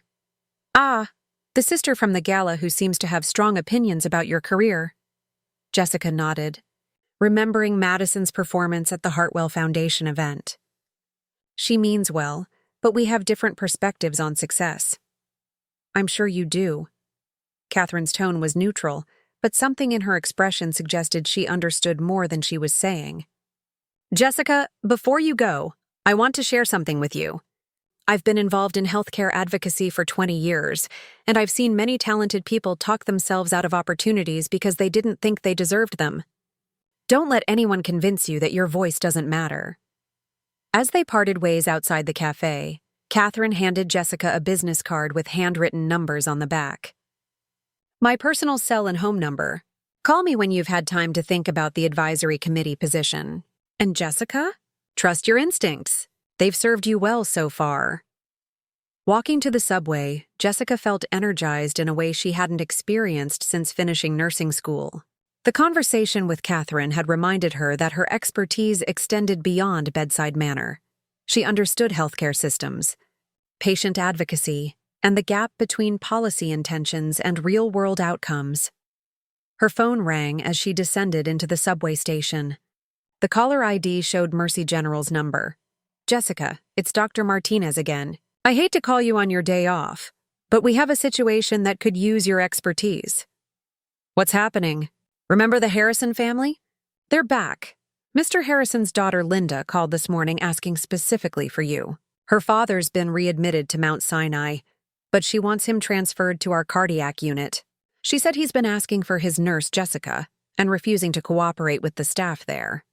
"Ah," The sister from the gala who seems to have strong opinions about your career. Jessica nodded, remembering Madison's performance at the Hartwell Foundation event. She means well, but we have different perspectives on success. I'm sure you do. Catherine's tone was neutral, but something in her expression suggested she understood more than she was saying. Jessica, before you go, I want to share something with you. I've been involved in healthcare advocacy for 20 years, and I've seen many talented people talk themselves out of opportunities because they didn't think they deserved them. Don't let anyone convince you that your voice doesn't matter. As they parted ways outside the cafe, Catherine handed Jessica a business card with handwritten numbers on the back. My personal cell and home number. Call me when you've had time to think about the advisory committee position. And Jessica? Trust your instincts. They've served you well so far. Walking to the subway, Jessica felt energized in a way she hadn't experienced since finishing nursing school. The conversation with Catherine had reminded her that her expertise extended beyond bedside manner. She understood healthcare systems, patient advocacy, and the gap between policy intentions and real-world outcomes. Her phone rang as she descended into the subway station. The caller ID showed Mercy General's number. Jessica, it's Dr. Martinez again. I hate to call you on your day off, but we have a situation that could use your expertise. What's happening? Remember the Harrison family? They're back. Mr. Harrison's daughter Linda called this morning asking specifically for you. Her father's been readmitted to Mount Sinai, but she wants him transferred to our cardiac unit. She said he's been asking for his nurse, Jessica, and refusing to cooperate with the staff there.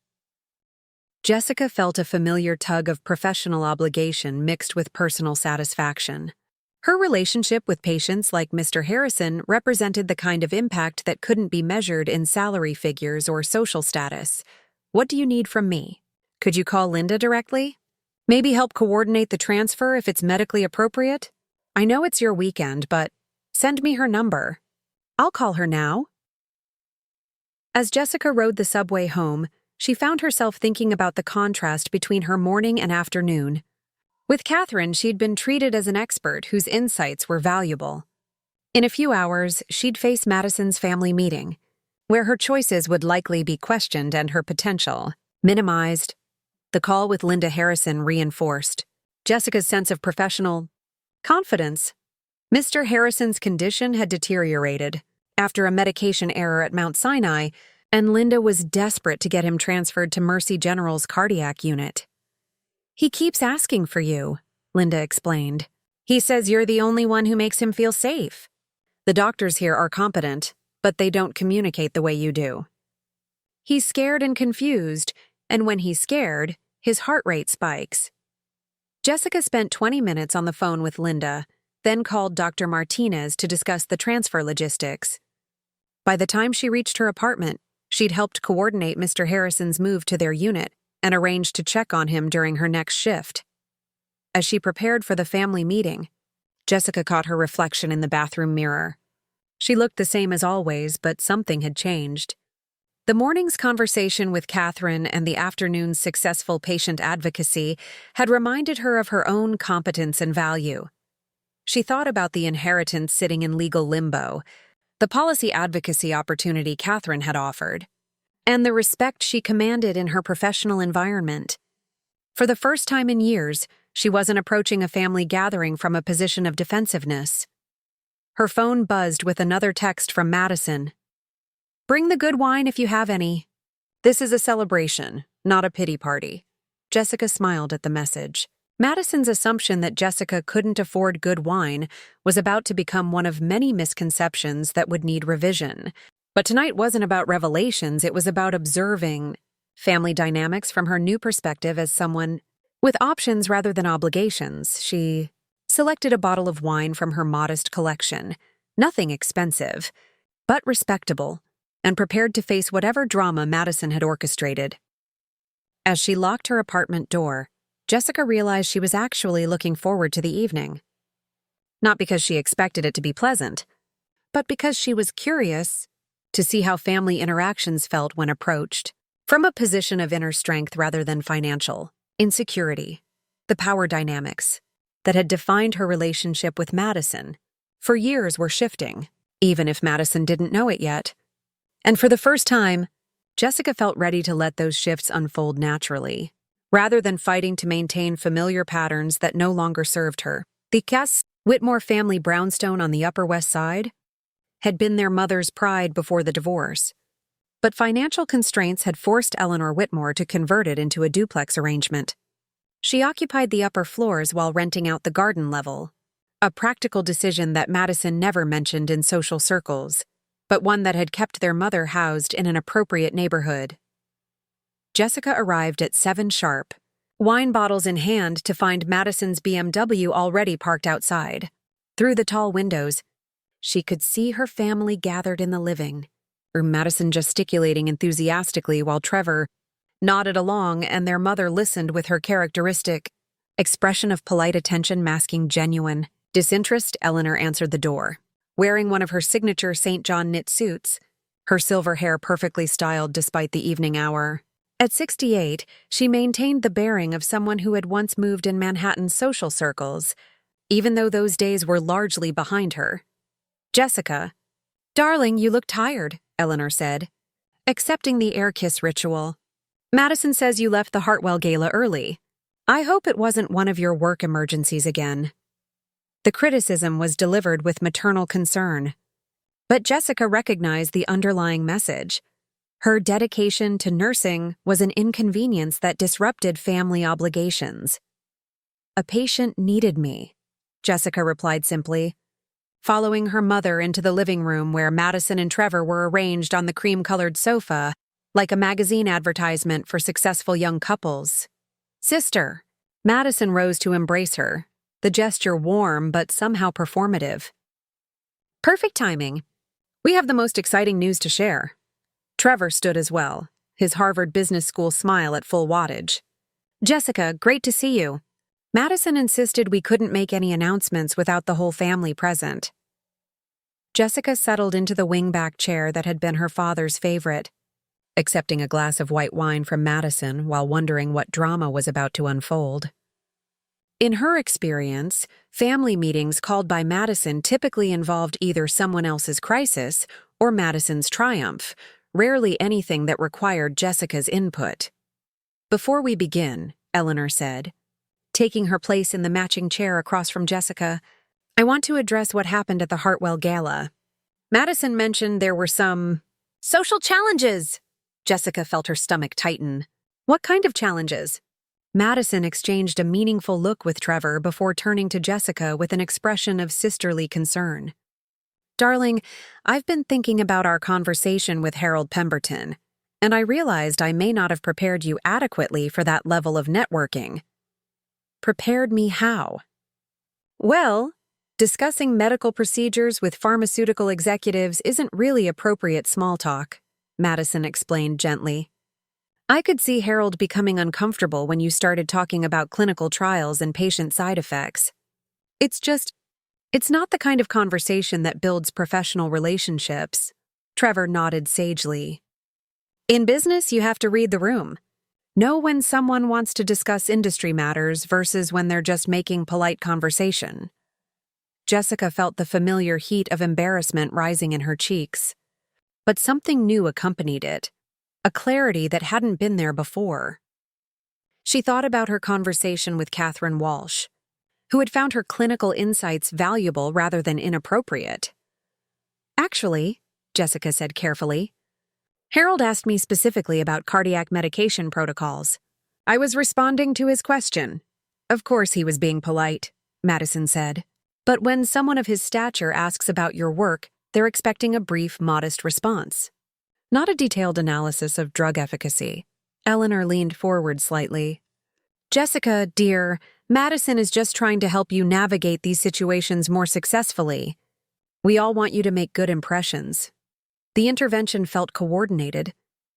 Jessica felt a familiar tug of professional obligation mixed with personal satisfaction. Her relationship with patients like Mr. Harrison represented the kind of impact that couldn't be measured in salary figures or social status. What do you need from me? Could you call Linda directly? Maybe help coordinate the transfer if it's medically appropriate? I know it's your weekend, but send me her number. I'll call her now. As Jessica rode the subway home, she found herself thinking about the contrast between her morning and afternoon. With Catherine, she'd been treated as an expert whose insights were valuable. In a few hours, she'd face Madison's family meeting, where her choices would likely be questioned and her potential minimized. The call with Linda Harrison reinforced Jessica's sense of professional confidence. Mr. Harrison's condition had deteriorated after a medication error at Mount Sinai, and Linda was desperate to get him transferred to Mercy General's cardiac unit. He keeps asking for you, Linda explained. He says you're the only one who makes him feel safe. The doctors here are competent, but they don't communicate the way you do. He's scared and confused, and when he's scared, his heart rate spikes. Jessica spent 20 minutes on the phone with Linda, then called Dr. Martinez to discuss the transfer logistics. By the time she reached her apartment, she'd helped coordinate Mr. Harrison's move to their unit and arranged to check on him during her next shift. As she prepared for the family meeting, Jessica caught her reflection in the bathroom mirror. She looked the same as always, but something had changed. The morning's conversation with Catherine and the afternoon's successful patient advocacy had reminded her of her own competence and value. She thought about the inheritance sitting in legal limbo, the policy advocacy opportunity Catherine had offered, and the respect she commanded in her professional environment. For the first time in years, she wasn't approaching a family gathering from a position of defensiveness. Her phone buzzed with another text from Madison. Bring the good wine if you have any. This is a celebration, not a pity party. Jessica smiled at the message. Madison's assumption that Jessica couldn't afford good wine was about to become one of many misconceptions that would need revision. But tonight wasn't about revelations, it was about observing family dynamics from her new perspective as someone with options rather than obligations. She selected a bottle of wine from her modest collection, nothing expensive, but respectable, and prepared to face whatever drama Madison had orchestrated. As she locked her apartment door, Jessica realized she was actually looking forward to the evening. Not because she expected it to be pleasant, but because she was curious to see how family interactions felt when approached. From a position of inner strength rather than financial insecurity, the power dynamics that had defined her relationship with Madison for years were shifting, even if Madison didn't know it yet. And for the first time, Jessica felt ready to let those shifts unfold naturally, rather than fighting to maintain familiar patterns that no longer served her. The Cass Whitmore family brownstone on the Upper West Side had been their mother's pride before the divorce, but financial constraints had forced Eleanor Whitmore to convert it into a duplex arrangement. She occupied the upper floors while renting out the garden level, a practical decision that Madison never mentioned in social circles, but one that had kept their mother housed in an appropriate neighborhood. Jessica arrived at 7 sharp, wine bottles in hand, to find Madison's BMW already parked outside. Through the tall windows, she could see her family gathered in the living room, Madison gesticulating enthusiastically while Trevor nodded along and their mother listened with her characteristic expression of polite attention masking genuine disinterest. Eleanor answered the door, wearing one of her signature St. John knit suits, her silver hair perfectly styled despite the evening hour. At 68, she maintained the bearing of someone who had once moved in Manhattan's social circles, even though those days were largely behind her. Jessica, "Darling, you look tired," Eleanor said, accepting the air kiss ritual. "Madison says you left the Hartwell Gala early. I hope it wasn't one of your work emergencies again." The criticism was delivered with maternal concern, but Jessica recognized the underlying message. Her dedication to nursing was an inconvenience that disrupted family obligations. "A patient needed me," Jessica replied simply, following her mother into the living room where Madison and Trevor were arranged on the cream-colored sofa, like a magazine advertisement for successful young couples. "Sister." Madison rose to embrace her, the gesture warm but somehow performative. "Perfect timing. We have the most exciting news to share." Trevor stood as well, his Harvard Business School smile at full wattage. "Jessica, great to see you." Madison insisted we couldn't make any announcements without the whole family present. Jessica settled into the wingback chair that had been her father's favorite, accepting a glass of white wine from Madison while wondering what drama was about to unfold. In her experience, family meetings called by Madison typically involved either someone else's crisis or Madison's triumph, rarely anything that required Jessica's input. "Before we begin," Eleanor said, taking her place in the matching chair across from Jessica, "I want to address what happened at the Hartwell Gala. Madison mentioned there were some social challenges." Jessica felt her stomach tighten. "What kind of challenges?" Madison exchanged a meaningful look with Trevor before turning to Jessica with an expression of sisterly concern. "Darling, I've been thinking about our conversation with Harold Pemberton, and I realized I may not have prepared you adequately for that level of networking." "Prepared me how?" "Well, discussing medical procedures with pharmaceutical executives isn't really appropriate small talk," Madison explained gently. "I could see Harold becoming uncomfortable when you started talking about clinical trials and patient side effects. It's not the kind of conversation that builds professional relationships." Trevor nodded sagely. "In business, you have to read the room. Know when someone wants to discuss industry matters versus when they're just making polite conversation." Jessica felt the familiar heat of embarrassment rising in her cheeks. But something new accompanied it, a clarity that hadn't been there before. She thought about her conversation with Catherine Walsh, who had found her clinical insights valuable rather than inappropriate. "Actually," Jessica said carefully, "Harold asked me specifically about cardiac medication protocols. I was responding to his question." "Of course he was being polite," Madison said. "But when someone of his stature asks about your work, they're expecting a brief, modest response. Not a detailed analysis of drug efficacy." Eleanor leaned forward slightly. "Jessica, dear, Madison is just trying to help you navigate these situations more successfully. We all want you to make good impressions." The intervention felt coordinated,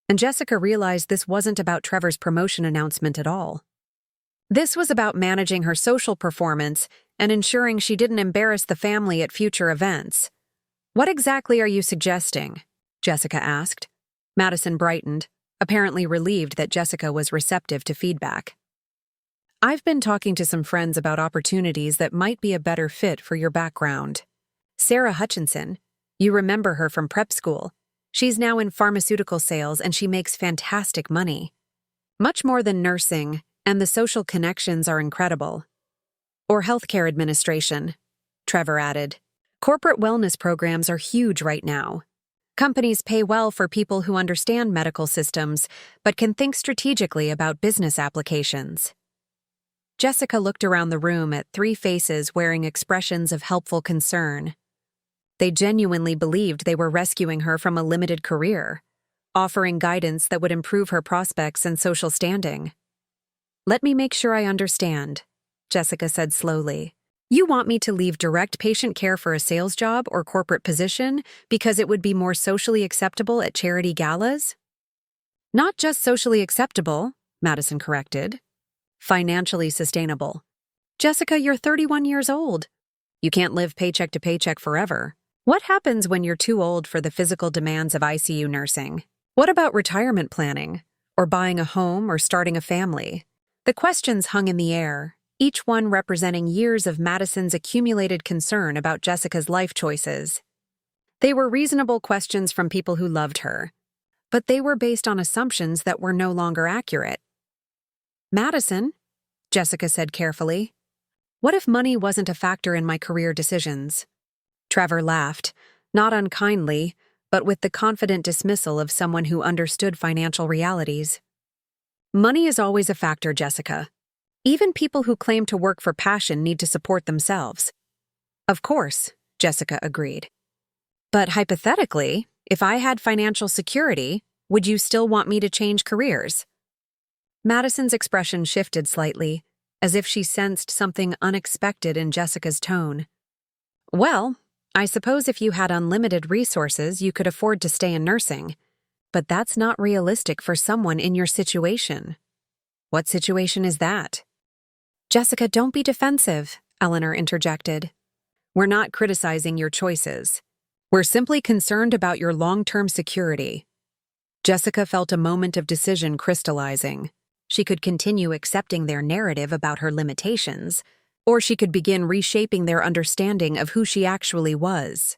and Jessica realized this wasn't about Trevor's promotion announcement at all. This was about managing her social performance and ensuring she didn't embarrass the family at future events. "What exactly are you suggesting?" Jessica asked. Madison brightened, apparently relieved that Jessica was receptive to feedback. "I've been talking to some friends about opportunities that might be a better fit for your background." Sarah Hutchinson. You remember her from prep school. She's now in pharmaceutical sales and she makes fantastic money. Much more than nursing, and the social connections are incredible. Or healthcare administration, Trevor added. Corporate wellness programs are huge right now. Companies pay well for people who understand medical systems, but can think strategically about business applications. Jessica looked around the room at three faces wearing expressions of helpful concern. They genuinely believed they were rescuing her from a limited career, offering guidance that would improve her prospects and social standing. Let me make sure I understand, Jessica said slowly. You want me to leave direct patient care for a sales job or corporate position because it would be more socially acceptable at charity galas? Not just socially acceptable, Madison corrected. Financially sustainable. Jessica, you're 31 years old. You can't live paycheck to paycheck forever. What happens when you're too old for the physical demands of ICU nursing? What about retirement planning? Or buying a home or starting a family? The questions hung in the air, each one representing years of Madison's accumulated concern about Jessica's life choices. They were reasonable questions from people who loved her, but they were based on assumptions that were no longer accurate. Madison, Jessica said carefully, what if money wasn't a factor in my career decisions? Trevor laughed, not unkindly, but with the confident dismissal of someone who understood financial realities. Money is always a factor, Jessica. Even people who claim to work for passion need to support themselves. Of course, Jessica agreed. But hypothetically, if I had financial security, would you still want me to change careers? Madison's expression shifted slightly, as if she sensed something unexpected in Jessica's tone. Well, I suppose if you had unlimited resources, you could afford to stay in nursing. But that's not realistic for someone in your situation. What situation is that? Jessica, don't be defensive, Eleanor interjected. We're not criticizing your choices. We're simply concerned about your long-term security. Jessica felt a moment of decision crystallizing. She could continue accepting their narrative about her limitations, or she could begin reshaping their understanding of who she actually was.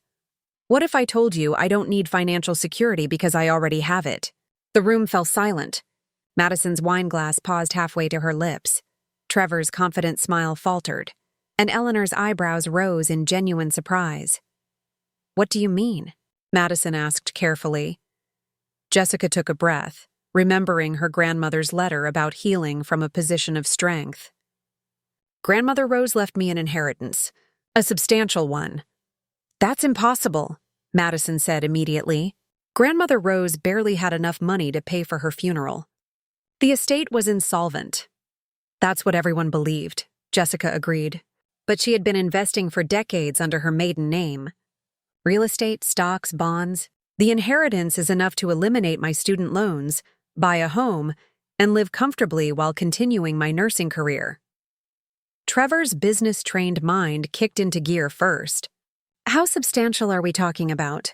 What if I told you I don't need financial security because I already have it? The room fell silent. Madison's wineglass paused halfway to her lips. Trevor's confident smile faltered, and Eleanor's eyebrows rose in genuine surprise. What do you mean? Madison asked carefully. Jessica took a breath, remembering her grandmother's letter about healing from a position of strength. Grandmother Rose left me an inheritance, a substantial one. That's impossible, Madison said immediately. Grandmother Rose barely had enough money to pay for her funeral. The estate was insolvent. That's what everyone believed, Jessica agreed. But she had been investing for decades under her maiden name. Real estate, stocks, bonds. The inheritance is enough to eliminate my student loans, buy a home, and live comfortably while continuing my nursing career. Trevor's business-trained mind kicked into gear first. How substantial are we talking about?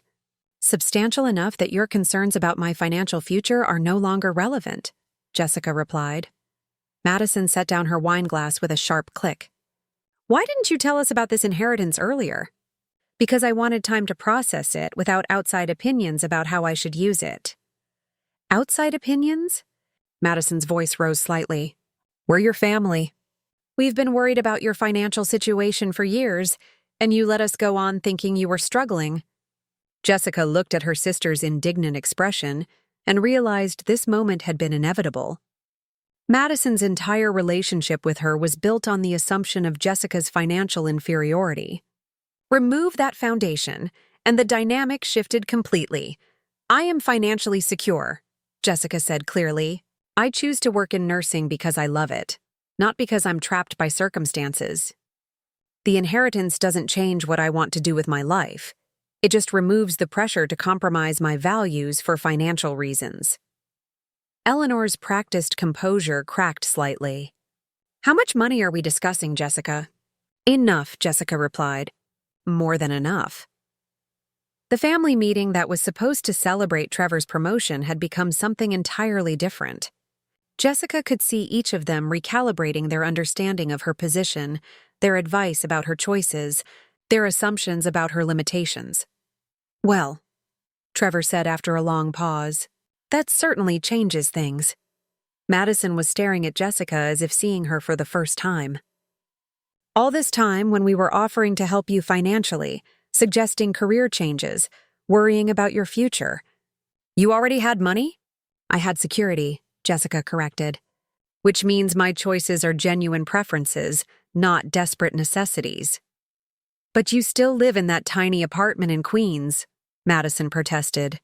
Substantial enough that your concerns about my financial future are no longer relevant, Jessica replied. Madison set down her wineglass with a sharp click. Why didn't you tell us about this inheritance earlier? Because I wanted time to process it without outside opinions about how I should use it. Outside opinions? Madison's voice rose slightly. We're your family. We've been worried about your financial situation for years, and you let us go on thinking you were struggling. Jessica looked at her sister's indignant expression and realized this moment had been inevitable. Madison's entire relationship with her was built on the assumption of Jessica's financial inferiority. Remove that foundation, and the dynamic shifted completely. I am financially secure, Jessica said clearly. I choose to work in nursing because I love it, not because I'm trapped by circumstances. The inheritance doesn't change what I want to do with my life. It just removes the pressure to compromise my values for financial reasons. Eleanor's practiced composure cracked slightly. How much money are we discussing, Jessica? Enough, Jessica replied. More than enough. The family meeting that was supposed to celebrate Trevor's promotion had become something entirely different. Jessica could see each of them recalibrating their understanding of her position, their advice about her choices, their assumptions about her limitations. "Well," Trevor said after a long pause, "that certainly changes things." Madison was staring at Jessica as if seeing her for the first time. "All this time when we were offering to help you financially, suggesting career changes, worrying about your future. You already had money?" "I had security," Jessica corrected. "Which means my choices are genuine preferences, not desperate necessities." "But you still live in that tiny apartment in Queens," Madison protested.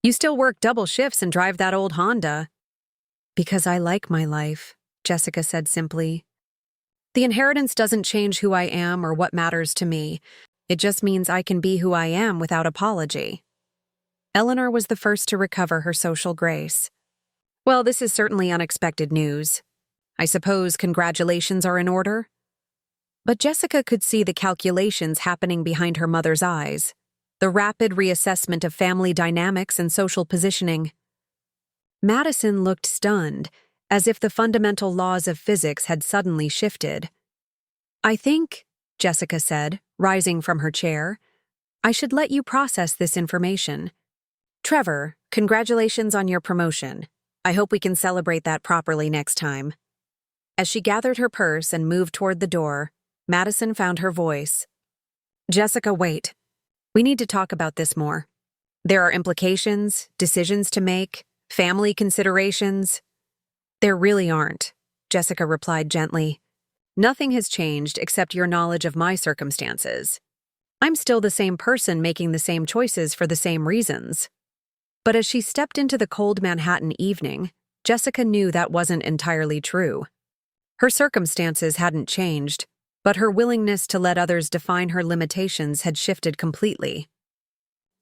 "You still work double shifts and drive that old Honda." "Because I like my life," Jessica said simply. "The inheritance doesn't change who I am or what matters to me. It just means I can be who I am without apology." Eleanor was the first to recover her social grace. "Well, this is certainly unexpected news. I suppose congratulations are in order?" But Jessica could see the calculations happening behind her mother's eyes, the rapid reassessment of family dynamics and social positioning. Madison looked stunned, as if the fundamental laws of physics had suddenly shifted. "I think," Jessica said, rising from her chair, "I should let you process this information. Trevor, congratulations on your promotion. I hope we can celebrate that properly next time." As she gathered her purse and moved toward the door, Madison found her voice. "Jessica, wait. We need to talk about this more. There are implications, decisions to make, family considerations." "There really aren't," Jessica replied gently. "Nothing has changed except your knowledge of my circumstances. I'm still the same person making the same choices for the same reasons." But as she stepped into the cold Manhattan evening, Jessica knew that wasn't entirely true. Her circumstances hadn't changed, but her willingness to let others define her limitations had shifted completely.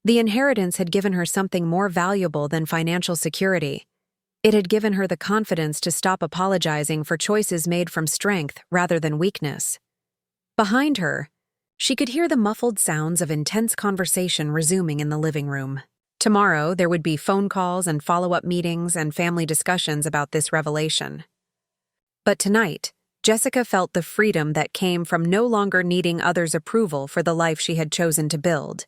The inheritance had given her something more valuable than financial security. It had given her the confidence to stop apologizing for choices made from strength rather than weakness. Behind her, she could hear the muffled sounds of intense conversation resuming in the living room. Tomorrow, there would be phone calls and follow-up meetings and family discussions about this revelation. But tonight, Jessica felt the freedom that came from no longer needing others' approval for the life she had chosen to build.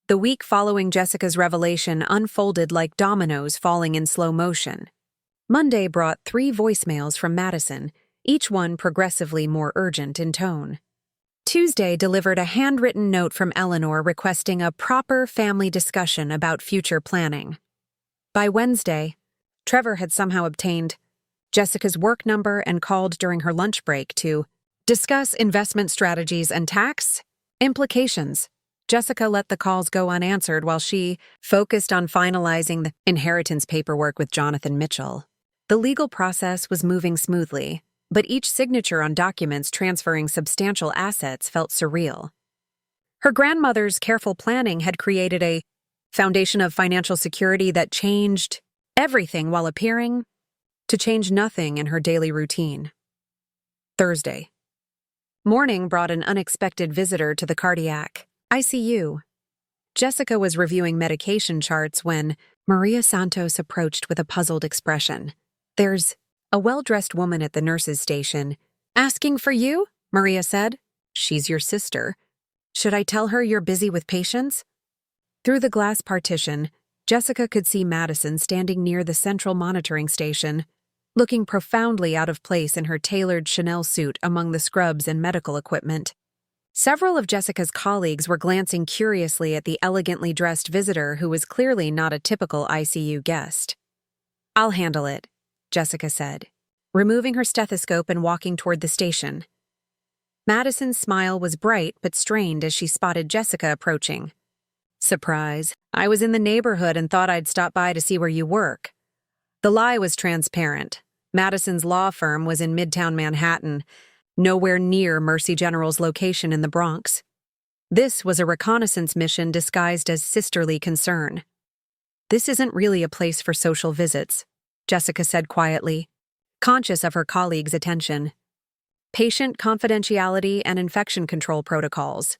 The week following Jessica's revelation unfolded like dominoes falling in slow motion. Monday brought 3 voicemails from Madison, each one progressively more urgent in tone. Tuesday delivered a handwritten note from Eleanor requesting a proper family discussion about future planning. By Wednesday, Trevor had somehow obtained Jessica's work number and called during her lunch break to discuss investment strategies and tax implications. Jessica let the calls go unanswered while she focused on finalizing the inheritance paperwork with Jonathan Mitchell. The legal process was moving smoothly, but each signature on documents transferring substantial assets felt surreal. Her grandmother's careful planning had created a foundation of financial security that changed everything while appearing to change nothing in her daily routine. Thursday. Morning brought an unexpected visitor to the cardiac ICU. Jessica was reviewing medication charts when Maria Santos approached with a puzzled expression. "There's a well-dressed woman at the nurse's station. Asking for you?" Maria said. "She's your sister. Should I tell her you're busy with patients?" Through the glass partition, Jessica could see Madison standing near the central monitoring station, looking profoundly out of place in her tailored Chanel suit among the scrubs and medical equipment. Several of Jessica's colleagues were glancing curiously at the elegantly dressed visitor who was clearly not a typical ICU guest. "I'll handle it," Jessica said, removing her stethoscope and walking toward the station. Madison's smile was bright but strained as she spotted Jessica approaching. "Surprise. I was in the neighborhood and thought I'd stop by to see where you work." The lie was transparent. Madison's law firm was in Midtown Manhattan, nowhere near Mercy General's location in the Bronx. This was a reconnaissance mission disguised as sisterly concern. "This isn't really a place for social visits," Jessica said quietly, conscious of her colleague's attention. "Patient confidentiality and infection control protocols."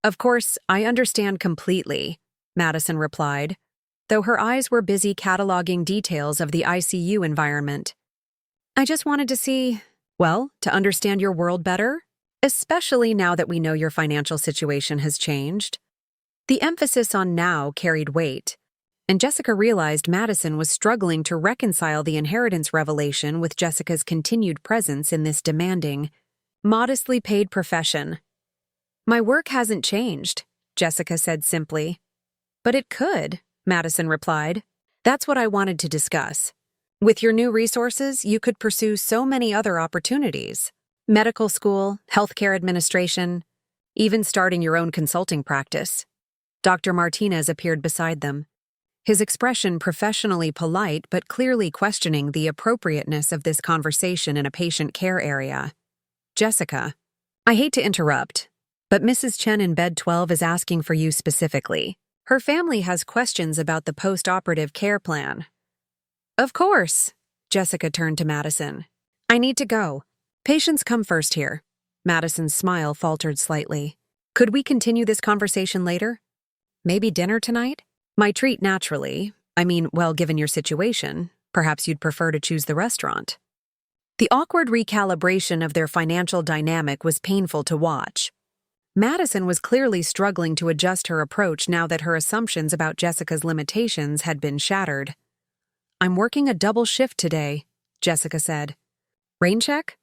"Of course, I understand completely," Madison replied, though her eyes were busy cataloging details of the ICU environment. "I just wanted to see, well, to understand your world better," especially now that we know your financial situation has changed. The emphasis on now carried weight, and Jessica realized Madison was struggling to reconcile the inheritance revelation with Jessica's continued presence in this demanding, modestly paid profession. "My work hasn't changed," Jessica said simply. "But it could," Madison replied. "That's what I wanted to discuss. With your new resources, you could pursue so many other opportunities. Medical school, healthcare administration, even starting your own consulting practice." Dr. Martinez appeared beside them, his expression professionally polite but clearly questioning the appropriateness of this conversation in a patient care area. "Jessica, I hate to interrupt, but Mrs. Chen in bed 12 is asking for you specifically. Her family has questions about the post-operative care plan." "Of course," Jessica turned to Madison. "I need to go. Patients come first here." Madison's smile faltered slightly. "Could we continue this conversation later? Maybe dinner tonight? My treat, naturally. Well, given your situation, perhaps you'd prefer to choose the restaurant." The awkward recalibration of their financial dynamic was painful to watch. Madison was clearly struggling to adjust her approach now that her assumptions about Jessica's limitations had been shattered. "I'm working a double shift today," Jessica said. "Rain check?"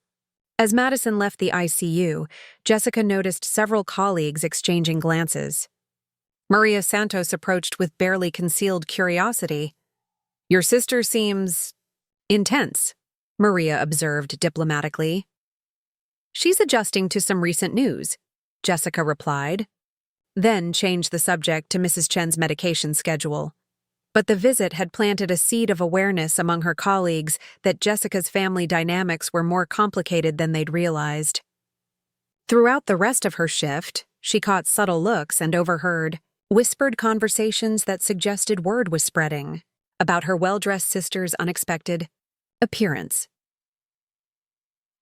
As Madison left the ICU, Jessica noticed several colleagues exchanging glances. Maria Santos approached with barely concealed curiosity. "Your sister seems intense," Maria observed diplomatically. "She's adjusting to some recent news," Jessica replied, then changed the subject to Mrs. Chen's medication schedule. But the visit had planted a seed of awareness among her colleagues that Jessica's family dynamics were more complicated than they'd realized. Throughout the rest of her shift, she caught subtle looks and overheard whispered conversations that suggested word was spreading about her well-dressed sister's unexpected appearance.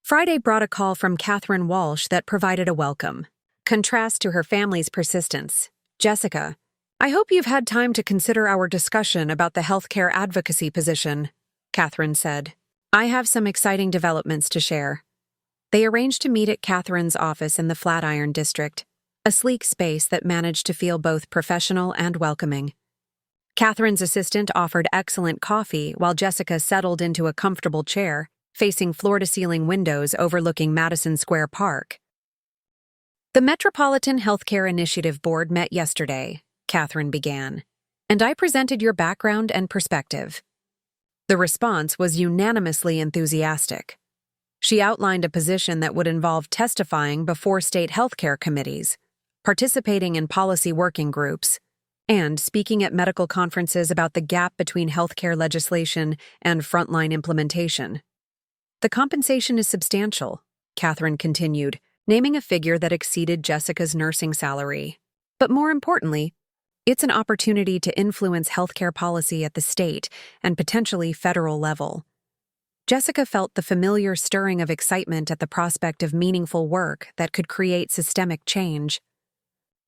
Friday brought a call from Catherine Walsh that provided a welcome contrast to her family's persistence. "Jessica, I hope you've had time to consider our discussion about the healthcare advocacy position," Catherine said. "I have some exciting developments to share." They arranged to meet at Catherine's office in the Flatiron district, a sleek space that managed to feel both professional and welcoming. Catherine's assistant offered excellent coffee while Jessica settled into a comfortable chair, facing floor-to-ceiling windows overlooking Madison Square Park. "The Metropolitan Healthcare Initiative Board met yesterday," Catherine began, "and I presented your background and perspective." The response was unanimously enthusiastic. She outlined a position that would involve testifying before state healthcare committees, participating in policy working groups, and speaking at medical conferences about the gap between healthcare legislation and frontline implementation. "The compensation is substantial," Catherine continued, naming a figure that exceeded Jessica's nursing salary. "But more importantly, it's an opportunity to influence healthcare policy at the state and potentially federal level." Jessica felt the familiar stirring of excitement at the prospect of meaningful work that could create systemic change.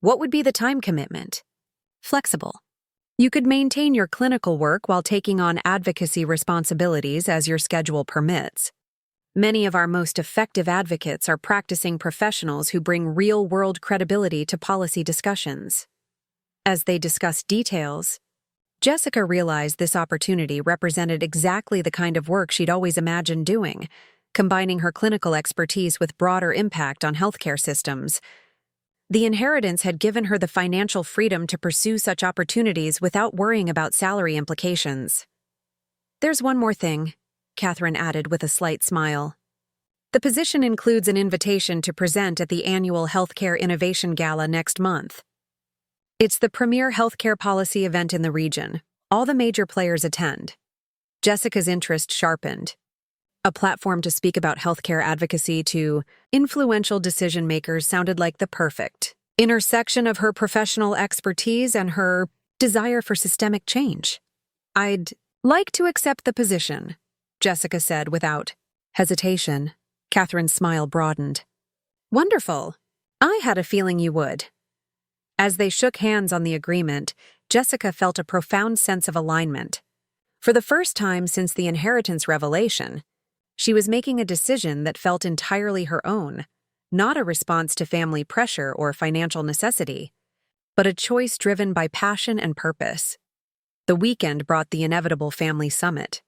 "What would be the time commitment?" "Flexible. You could maintain your clinical work while taking on advocacy responsibilities as your schedule permits. Many of our most effective advocates are practicing professionals who bring real-world credibility to policy discussions." As they discussed details, Jessica realized this opportunity represented exactly the kind of work she'd always imagined doing, combining her clinical expertise with broader impact on healthcare systems. The inheritance had given her the financial freedom to pursue such opportunities without worrying about salary implications. "There's one more thing," Catherine added with a slight smile. "The position includes an invitation to present at the annual Healthcare Innovation Gala next month. It's the premier healthcare policy event in the region. All the major players attend." Jessica's interest sharpened. A platform to speak about healthcare advocacy to influential decision-makers sounded like the perfect intersection of her professional expertise and her desire for systemic change. "I'd like to accept the position," Jessica said without hesitation. Catherine's smile broadened. "Wonderful. I had a feeling you would." As they shook hands on the agreement, Jessica felt a profound sense of alignment. For the first time since the inheritance revelation, she was making a decision that felt entirely her own, not a response to family pressure or financial necessity, but a choice driven by passion and purpose. The weekend brought the inevitable family summit.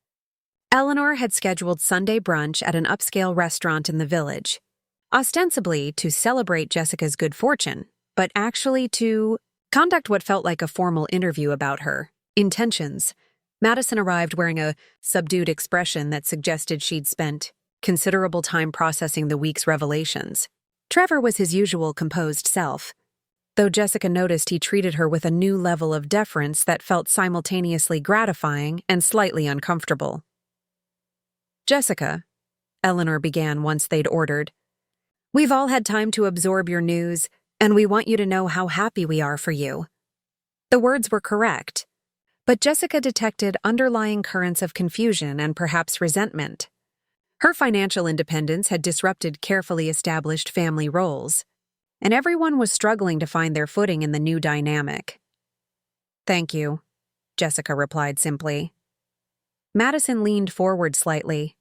Eleanor had scheduled Sunday brunch at an upscale restaurant in the village, ostensibly to celebrate Jessica's good fortune, but actually to conduct what felt like a formal interview about her intentions. Madison arrived wearing a subdued expression that suggested she'd spent considerable time processing the week's revelations. Trevor was his usual composed self, though Jessica noticed he treated her with a new level of deference that felt simultaneously gratifying and slightly uncomfortable. "Jessica," Eleanor began once they'd ordered, "we've all had time to absorb your news, and we want you to know how happy we are for you." The words were correct, but Jessica detected underlying currents of confusion and perhaps resentment. Her financial independence had disrupted carefully established family roles, and everyone was struggling to find their footing in the new dynamic. "Thank you," Jessica replied simply. Madison leaned forward slightly.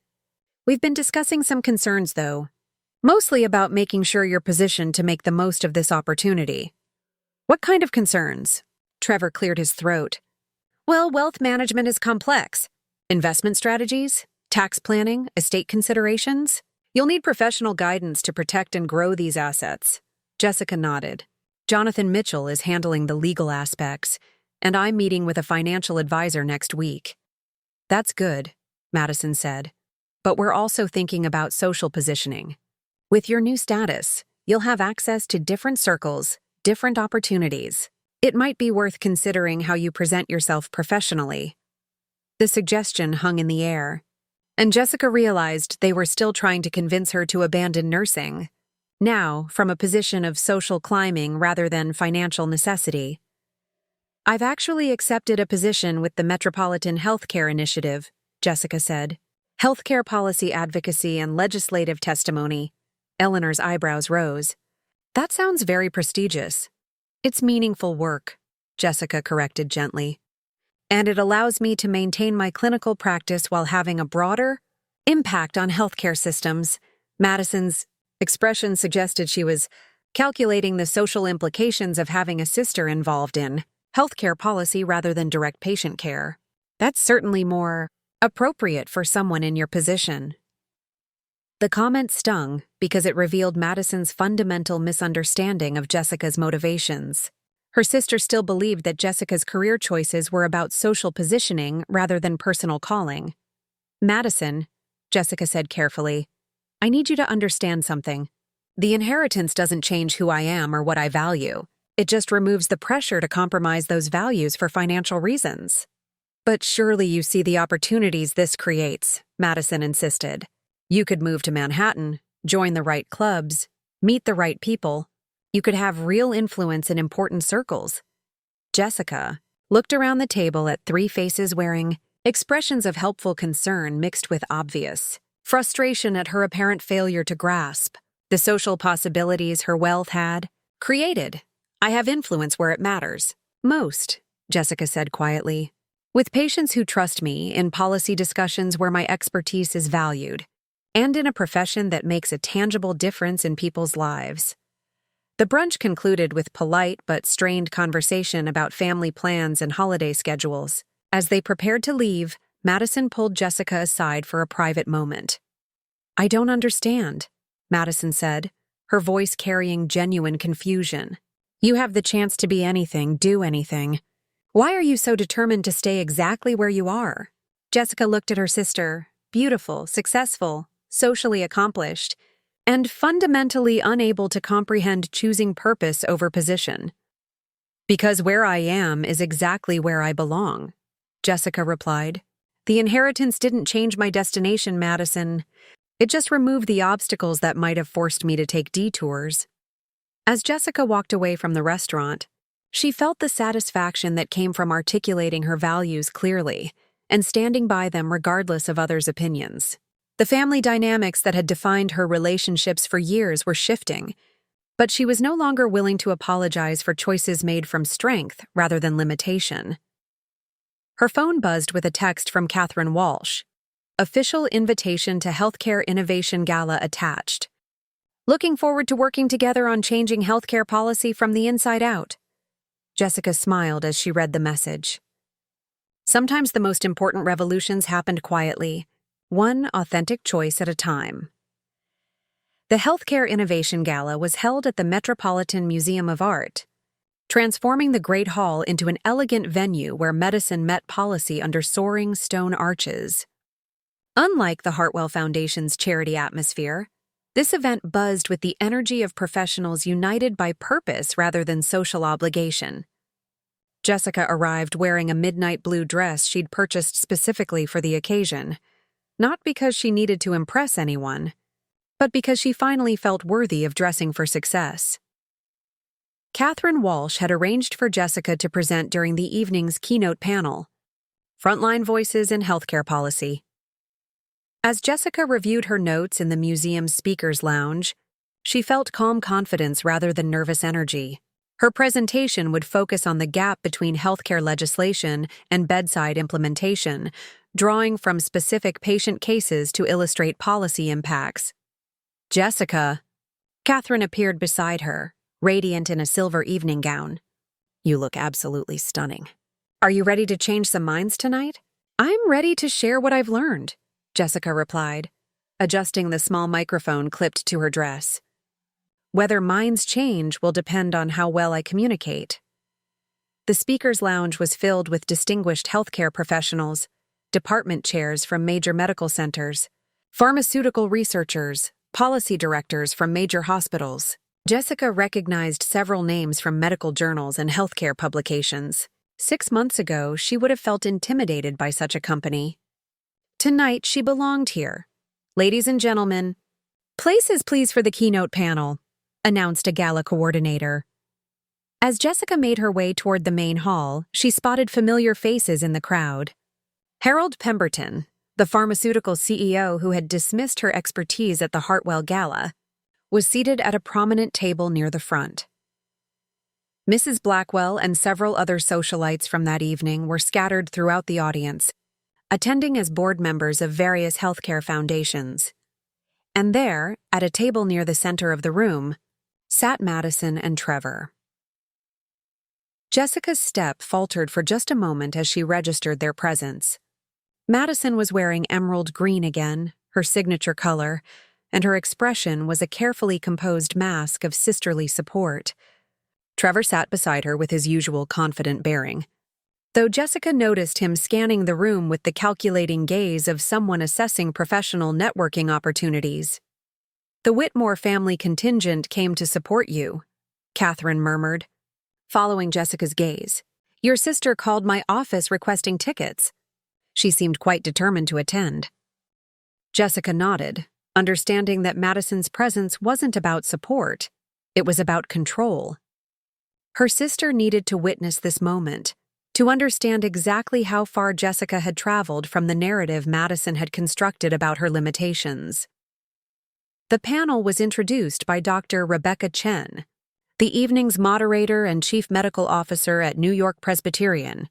"We've been discussing some concerns, though, mostly about making sure you're positioned to make the most of this opportunity." "What kind of concerns?" Trevor cleared his throat. "Well, wealth management is complex. Investment strategies, tax planning, estate considerations. You'll need professional guidance to protect and grow these assets." Jessica nodded. "Jonathan Mitchell is handling the legal aspects, and I'm meeting with a financial advisor next week." "That's good," Madison said. "But we're also thinking about social positioning. With your new status, you'll have access to different circles, different opportunities. It might be worth considering how you present yourself professionally." The suggestion hung in the air, and Jessica realized they were still trying to convince her to abandon nursing, now from a position of social climbing rather than financial necessity. "I've actually accepted a position with the Metropolitan Healthcare Initiative," Jessica said. "Healthcare policy advocacy and legislative testimony." Eleanor's eyebrows rose. "That sounds very prestigious." "It's meaningful work," Jessica corrected gently. "And it allows me to maintain my clinical practice while having a broader impact on healthcare systems." Madison's expression suggested she was calculating the social implications of having a sister involved in healthcare policy rather than direct patient care. "That's certainly more appropriate for someone in your position." The comment stung because it revealed Madison's fundamental misunderstanding of Jessica's motivations. Her sister still believed that Jessica's career choices were about social positioning rather than personal calling. "Madison," Jessica said carefully, "I need you to understand something. The inheritance doesn't change who I am or what I value. It just removes the pressure to compromise those values for financial reasons." "But surely you see the opportunities this creates," Madison insisted. "You could move to Manhattan, join the right clubs, meet the right people. You could have real influence in important circles." Jessica looked around the table at three faces wearing expressions of helpful concern mixed with obvious frustration at her apparent failure to grasp the social possibilities her wealth had created. "I have influence where it matters most," Jessica said quietly. "With patients who trust me, in policy discussions where my expertise is valued, and in a profession that makes a tangible difference in people's lives." The brunch concluded with polite but strained conversation about family plans and holiday schedules. As they prepared to leave, Madison pulled Jessica aside for a private moment. "I don't understand," Madison said, her voice carrying genuine confusion. "You have the chance to be anything, do anything. Why are you so determined to stay exactly where you are?" Jessica looked at her sister, beautiful, successful, socially accomplished, and fundamentally unable to comprehend choosing purpose over position. "Because where I am is exactly where I belong," Jessica replied. "The inheritance didn't change my destination, Madison. It just removed the obstacles that might have forced me to take detours." As Jessica walked away from the restaurant, she felt the satisfaction that came from articulating her values clearly and standing by them regardless of others' opinions. The family dynamics that had defined her relationships for years were shifting, but she was no longer willing to apologize for choices made from strength rather than limitation. Her phone buzzed with a text from Catherine Walsh. "Official invitation to Healthcare Innovation Gala attached." Looking forward to working together on changing healthcare policy from the inside out. Jessica smiled as she read the message. Sometimes the most important revolutions happened quietly, one authentic choice at a time. The Healthcare Innovation Gala was held at the Metropolitan Museum of Art, transforming the Great Hall into an elegant venue where medicine met policy under soaring stone arches. Unlike the Hartwell Foundation's charity atmosphere, this event buzzed with the energy of professionals united by purpose rather than social obligation. Jessica arrived wearing a midnight blue dress she'd purchased specifically for the occasion, not because she needed to impress anyone, but because she finally felt worthy of dressing for success. Catherine Walsh had arranged for Jessica to present during the evening's keynote panel, Frontline Voices in Healthcare Policy. As Jessica reviewed her notes in the museum's speaker's lounge, she felt calm confidence rather than nervous energy. Her presentation would focus on the gap between healthcare legislation and bedside implementation, drawing from specific patient cases to illustrate policy impacts. Jessica. Catherine appeared beside her, radiant in a silver evening gown. You look absolutely stunning. Are you ready to change some minds tonight? I'm ready to share what I've learned, Jessica replied, adjusting the small microphone clipped to her dress. Whether minds change will depend on how well I communicate. The speaker's lounge was filled with distinguished healthcare professionals, department chairs from major medical centers, pharmaceutical researchers, policy directors from major hospitals. Jessica recognized several names from medical journals and healthcare publications. 6 months ago, she would have felt intimidated by such a company. Tonight, she belonged here. Ladies and gentlemen, places please for the keynote panel, announced a gala coordinator. As Jessica made her way toward the main hall, she spotted familiar faces in the crowd. Harold Pemberton, the pharmaceutical CEO who had dismissed her expertise at the Hartwell Gala, was seated at a prominent table near the front. Mrs. Blackwell and several other socialites from that evening were scattered throughout the audience, attending as board members of various healthcare foundations. And there, at a table near the center of the room, sat Madison and Trevor. Jessica's step faltered for just a moment as she registered their presence. Madison was wearing emerald green again, her signature color, and her expression was a carefully composed mask of sisterly support. Trevor sat beside her with his usual confident bearing, though Jessica noticed him scanning the room with the calculating gaze of someone assessing professional networking opportunities. The Whitmore family contingent came to support you, Catherine murmured, following Jessica's gaze. Your sister called my office requesting tickets. She seemed quite determined to attend. Jessica nodded, understanding that Madison's presence wasn't about support, it was about control. Her sister needed to witness this moment, to understand exactly how far Jessica had traveled from the narrative Madison had constructed about her limitations. The panel was introduced by Dr. Rebecca Chen, the evening's moderator and chief medical officer at New York Presbyterian.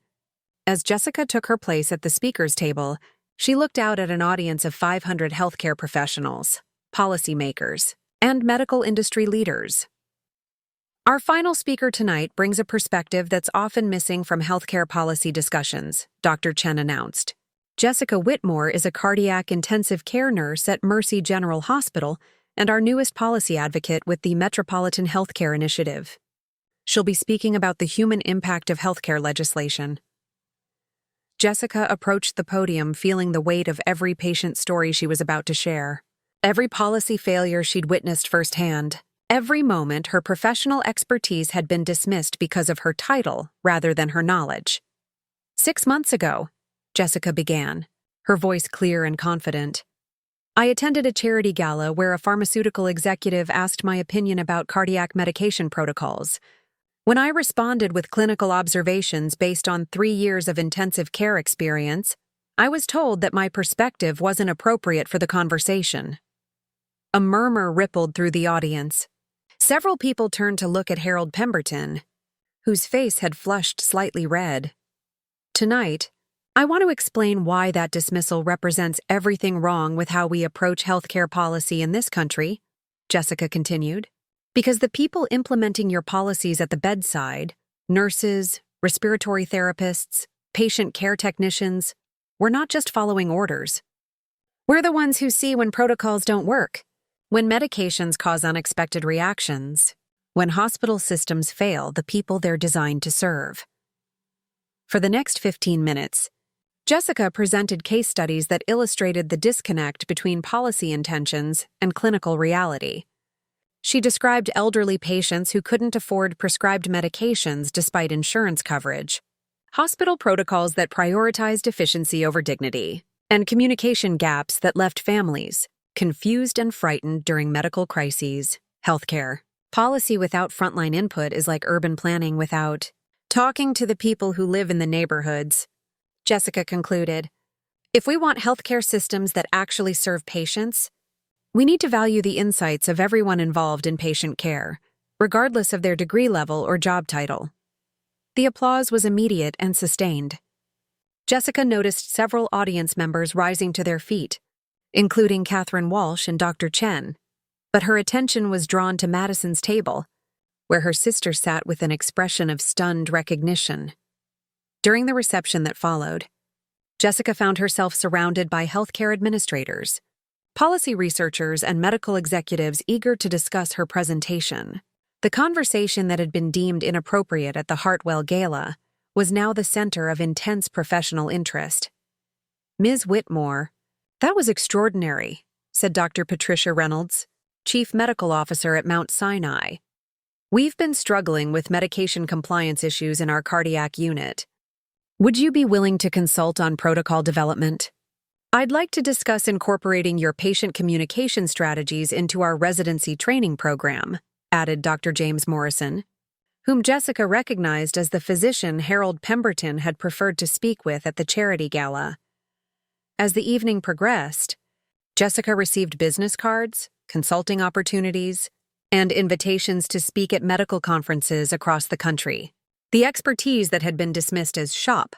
As Jessica took her place at the speaker's table, she looked out at an audience of 500 healthcare professionals, policymakers, and medical industry leaders. Our final speaker tonight brings a perspective that's often missing from healthcare policy discussions, Dr. Chen announced. Jessica Whitmore is a cardiac intensive care nurse at Mercy General Hospital and our newest policy advocate with the Metropolitan Healthcare Initiative. She'll be speaking about the human impact of healthcare legislation. Jessica approached the podium feeling the weight of every patient story she was about to share, every policy failure she'd witnessed firsthand. Every moment her professional expertise had been dismissed because of her title rather than her knowledge. 6 months ago, Jessica began, her voice clear and confident. I attended a charity gala where a pharmaceutical executive asked my opinion about cardiac medication protocols. When I responded with clinical observations based on 3 years of intensive care experience, I was told that my perspective wasn't appropriate for the conversation. A murmur rippled through the audience. Several people turned to look at Harold Pemberton, whose face had flushed slightly red. Tonight, I want to explain why that dismissal represents everything wrong with how we approach healthcare policy in this country, Jessica continued, because the people implementing your policies at the bedside, nurses, respiratory therapists, patient care technicians, we're not just following orders. We're the ones who see when protocols don't work, when medications cause unexpected reactions, when hospital systems fail the people they're designed to serve. For the next 15 minutes, Jessica presented case studies that illustrated the disconnect between policy intentions and clinical reality. She described elderly patients who couldn't afford prescribed medications despite insurance coverage, hospital protocols that prioritized efficiency over dignity, and communication gaps that left families confused and frightened during medical crises. Healthcare policy without frontline input is like urban planning without talking to the people who live in the neighborhoods, Jessica concluded. If we want healthcare systems that actually serve patients, we need to value the insights of everyone involved in patient care, regardless of their degree level or job title. The applause was immediate and sustained. Jessica noticed several audience members rising to their feet, including Catherine Walsh and Dr. Chen, but her attention was drawn to Madison's table, where her sister sat with an expression of stunned recognition. During the reception that followed, Jessica found herself surrounded by healthcare administrators, policy researchers, and medical executives eager to discuss her presentation. The conversation that had been deemed inappropriate at the Hartwell Gala was now the center of intense professional interest. Ms. Whitmore, that was extraordinary, said Dr. Patricia Reynolds, Chief Medical Officer at Mount Sinai. We've been struggling with medication compliance issues in our cardiac unit. Would you be willing to consult on protocol development? I'd like to discuss incorporating your patient communication strategies into our residency training program, added Dr. James Morrison, whom Jessica recognized as the physician Harold Pemberton had preferred to speak with at the charity gala. As the evening progressed, Jessica received business cards, consulting opportunities, and invitations to speak at medical conferences across the country. The expertise that had been dismissed as shop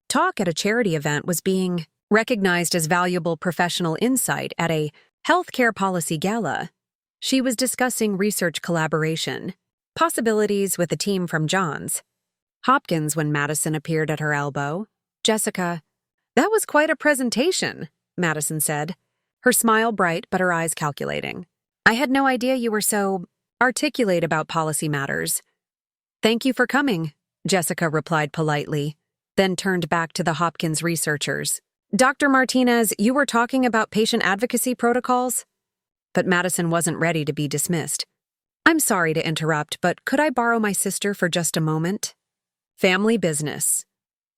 talk at a charity event was being recognized as valuable professional insight at a healthcare policy gala. She was discussing research collaboration, possibilities with a team from Johns Hopkins when Madison appeared at her elbow. Jessica, that was quite a presentation, Madison said, her smile bright but her eyes calculating. I had no idea you were so articulate about policy matters. Thank you for coming, Jessica replied politely, then turned back to the Hopkins researchers. Dr. Martinez, you were talking about patient advocacy protocols? But Madison wasn't ready to be dismissed. I'm sorry to interrupt, but could I borrow my sister for just a moment? Family business.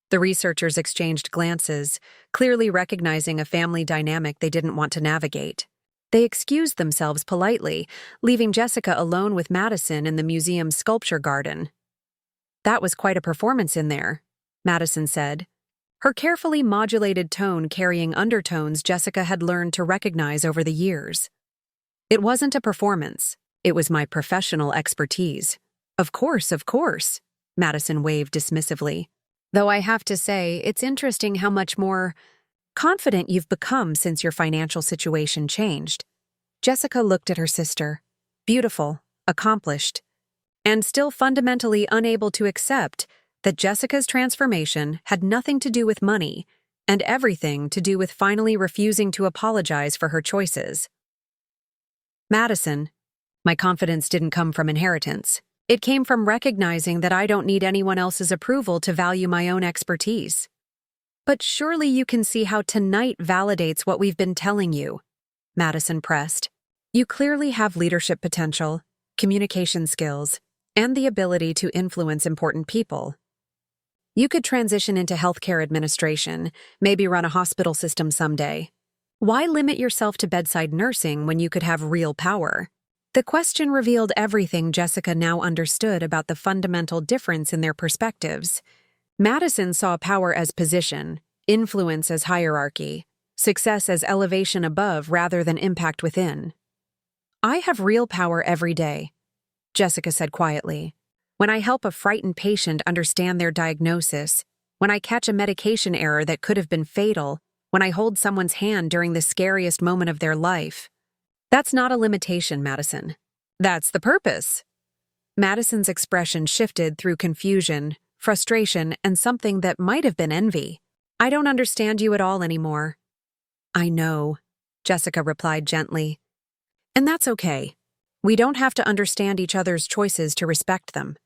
The researchers exchanged glances, clearly recognizing a family dynamic they didn't want to navigate. They excused themselves politely, leaving Jessica alone with Madison in the museum's sculpture garden. That was quite a performance in there, Madison said, her carefully modulated tone carrying undertones Jessica had learned to recognize over the years. It wasn't a performance, it was my professional expertise. Of course, Madison waved dismissively. Though I have to say, it's interesting how much more confident you've become since your financial situation changed. Jessica looked at her sister, beautiful, accomplished, and still fundamentally unable to accept that Jessica's transformation had nothing to do with money and everything to do with finally refusing to apologize for her choices. Madison, my confidence didn't come from inheritance. It came from recognizing that I don't need anyone else's approval to value my own expertise. But surely you can see how tonight validates what we've been telling you, Madison pressed. You clearly have leadership potential, communication skills, and the ability to influence important people. You could transition into healthcare administration, maybe run a hospital system someday. Why limit yourself to bedside nursing when you could have real power? The question revealed everything Jessica now understood about the fundamental difference in their perspectives. Madison saw power as position, influence as hierarchy, success as elevation above rather than impact within. I have real power every day, Jessica said quietly. When I help a frightened patient understand their diagnosis, when I catch a medication error that could have been fatal, when I hold someone's hand during the scariest moment of their life. That's not a limitation, Madison. That's the purpose. Madison's expression shifted through confusion, frustration, and something that might have been envy. I don't understand you at all anymore. I know, Jessica replied gently. And that's okay. We don't have to understand each other's choices to respect them.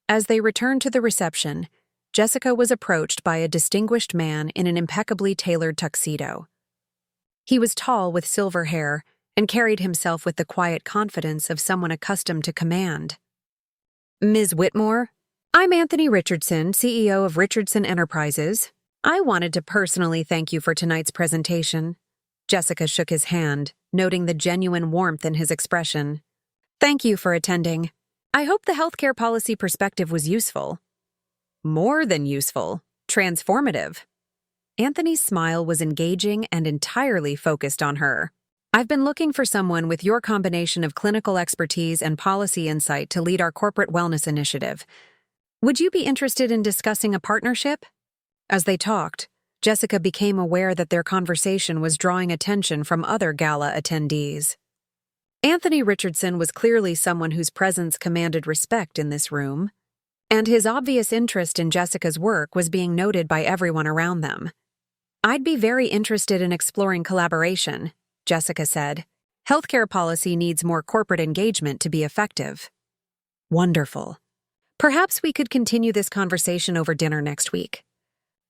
As they returned to the reception, Jessica was approached by a distinguished man in an impeccably tailored tuxedo. He was tall with silver hair and carried himself with the quiet confidence of someone accustomed to command. Ms. Whitmore, I'm Anthony Richardson, CEO of Richardson Enterprises. I wanted to personally thank you for tonight's presentation. Jessica shook his hand, noting the genuine warmth in his expression. Thank you for attending. I hope the healthcare policy perspective was useful. More than useful, transformative. Anthony's smile was engaging and entirely focused on her. I've been looking for someone with your combination of clinical expertise and policy insight to lead our corporate wellness initiative. Would you be interested in discussing a partnership? As they talked, Jessica became aware that their conversation was drawing attention from other gala attendees. Anthony Richardson was clearly someone whose presence commanded respect in this room, and his obvious interest in Jessica's work was being noted by everyone around them. I'd be very interested in exploring collaboration, Jessica said. Healthcare policy needs more corporate engagement to be effective. Wonderful. Perhaps we could continue this conversation over dinner next week.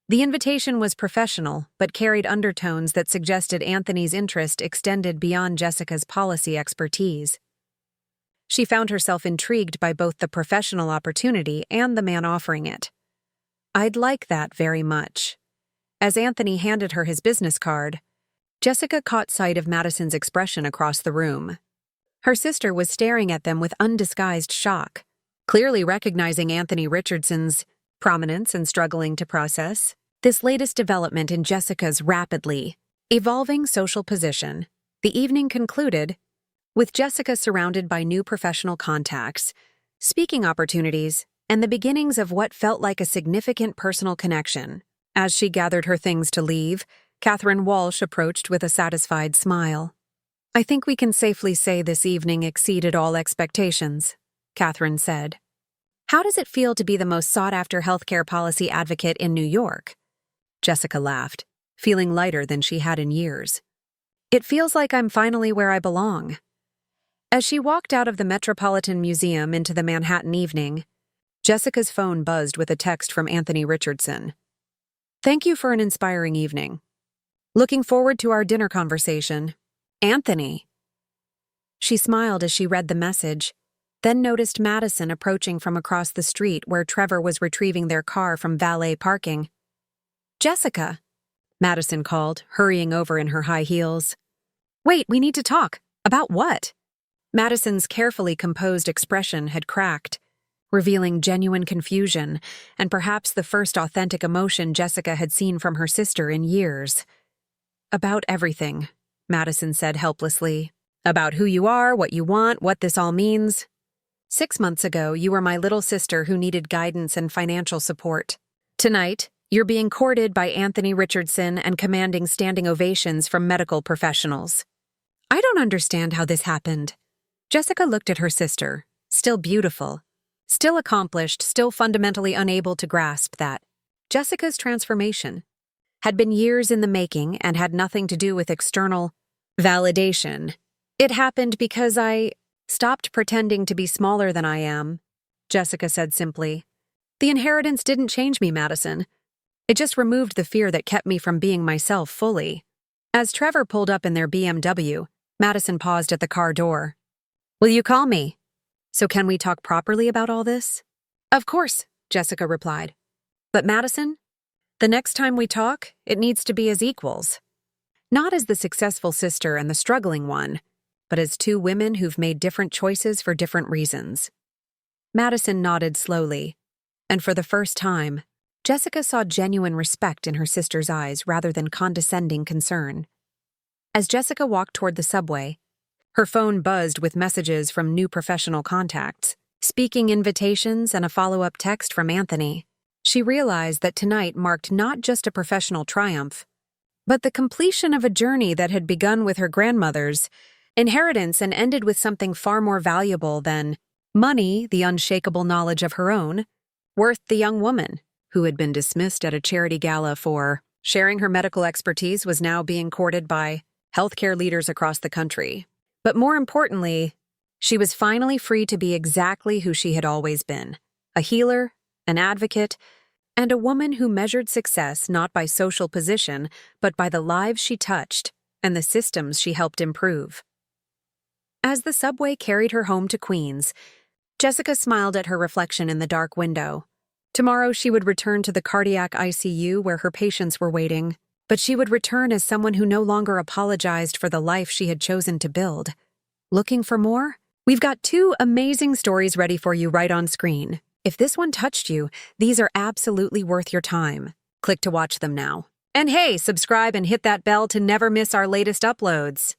The invitation was professional, but carried undertones that suggested Anthony's interest extended beyond Jessica's policy expertise. She found herself intrigued by both the professional opportunity and the man offering it. I'd like that very much. As Anthony handed her his business card, Jessica caught sight of Madison's expression across the room. Her sister was staring at them with undisguised shock, clearly recognizing Anthony Richardson's prominence and struggling to process this latest development in Jessica's rapidly evolving social position. The evening concluded with Jessica surrounded by new professional contacts, speaking opportunities, and the beginnings of what felt like a significant personal connection. As she gathered her things to leave, Catherine Walsh approached with a satisfied smile. I think we can safely say this evening exceeded all expectations, Catherine said. How does it feel to be the most sought-after healthcare policy advocate in New York? Jessica laughed, feeling lighter than she had in years. It feels like I'm finally where I belong. As she walked out of the Metropolitan Museum into the Manhattan evening, Jessica's phone buzzed with a text from Anthony Richardson. Thank you for an inspiring evening. Looking forward to our dinner conversation. Anthony. She smiled as she read the message, then noticed Madison approaching from across the street where Trevor was retrieving their car from valet parking. Jessica, Madison called, hurrying over in her high heels. Wait, we need to talk. About what? Madison's carefully composed expression had cracked, revealing genuine confusion and perhaps the first authentic emotion Jessica had seen from her sister in years. About everything, Madison said helplessly. About who you are, what you want, what this all means. 6 months ago, you were my little sister who needed guidance and financial support. Tonight, you're being courted by Anthony Richardson and commanding standing ovations from medical professionals. I don't understand how this happened. Jessica looked at her sister, still beautiful, still accomplished, still fundamentally unable to grasp that Jessica's transformation had been years in the making and had nothing to do with external validation. It happened because I stopped pretending to be smaller than I am, Jessica said simply. The inheritance didn't change me, Madison. It just removed the fear that kept me from being myself fully. As Trevor pulled up in their BMW, Madison paused at the car door. Will you call me? So can we talk properly about all this? Of course, Jessica replied. But Madison, the next time we talk, it needs to be as equals. Not as the successful sister and the struggling one, but as two women who've made different choices for different reasons. Madison nodded slowly, and for the first time, Jessica saw genuine respect in her sister's eyes rather than condescending concern. As Jessica walked toward the subway, her phone buzzed with messages from new professional contacts, speaking invitations and a follow-up text from Anthony. She realized that tonight marked not just a professional triumph, but the completion of a journey that had begun with her grandmother's inheritance, and ended with something far more valuable than money, the unshakable knowledge of her own, worth the young woman, who had been dismissed at a charity gala for sharing her medical expertise, was now being courted by healthcare leaders across the country. But more importantly, she was finally free to be exactly who she had always been, a healer, an advocate, and a woman who measured success not by social position, but by the lives she touched and the systems she helped improve. As the subway carried her home to Queens, Jessica smiled at her reflection in the dark window. Tomorrow she would return to the cardiac ICU where her patients were waiting, but she would return as someone who no longer apologized for the life she had chosen to build. Looking for more? We've got 2 amazing stories ready for you right on screen. If this one touched you, these are absolutely worth your time. Click to watch them now. And hey, subscribe and hit that bell to never miss our latest uploads.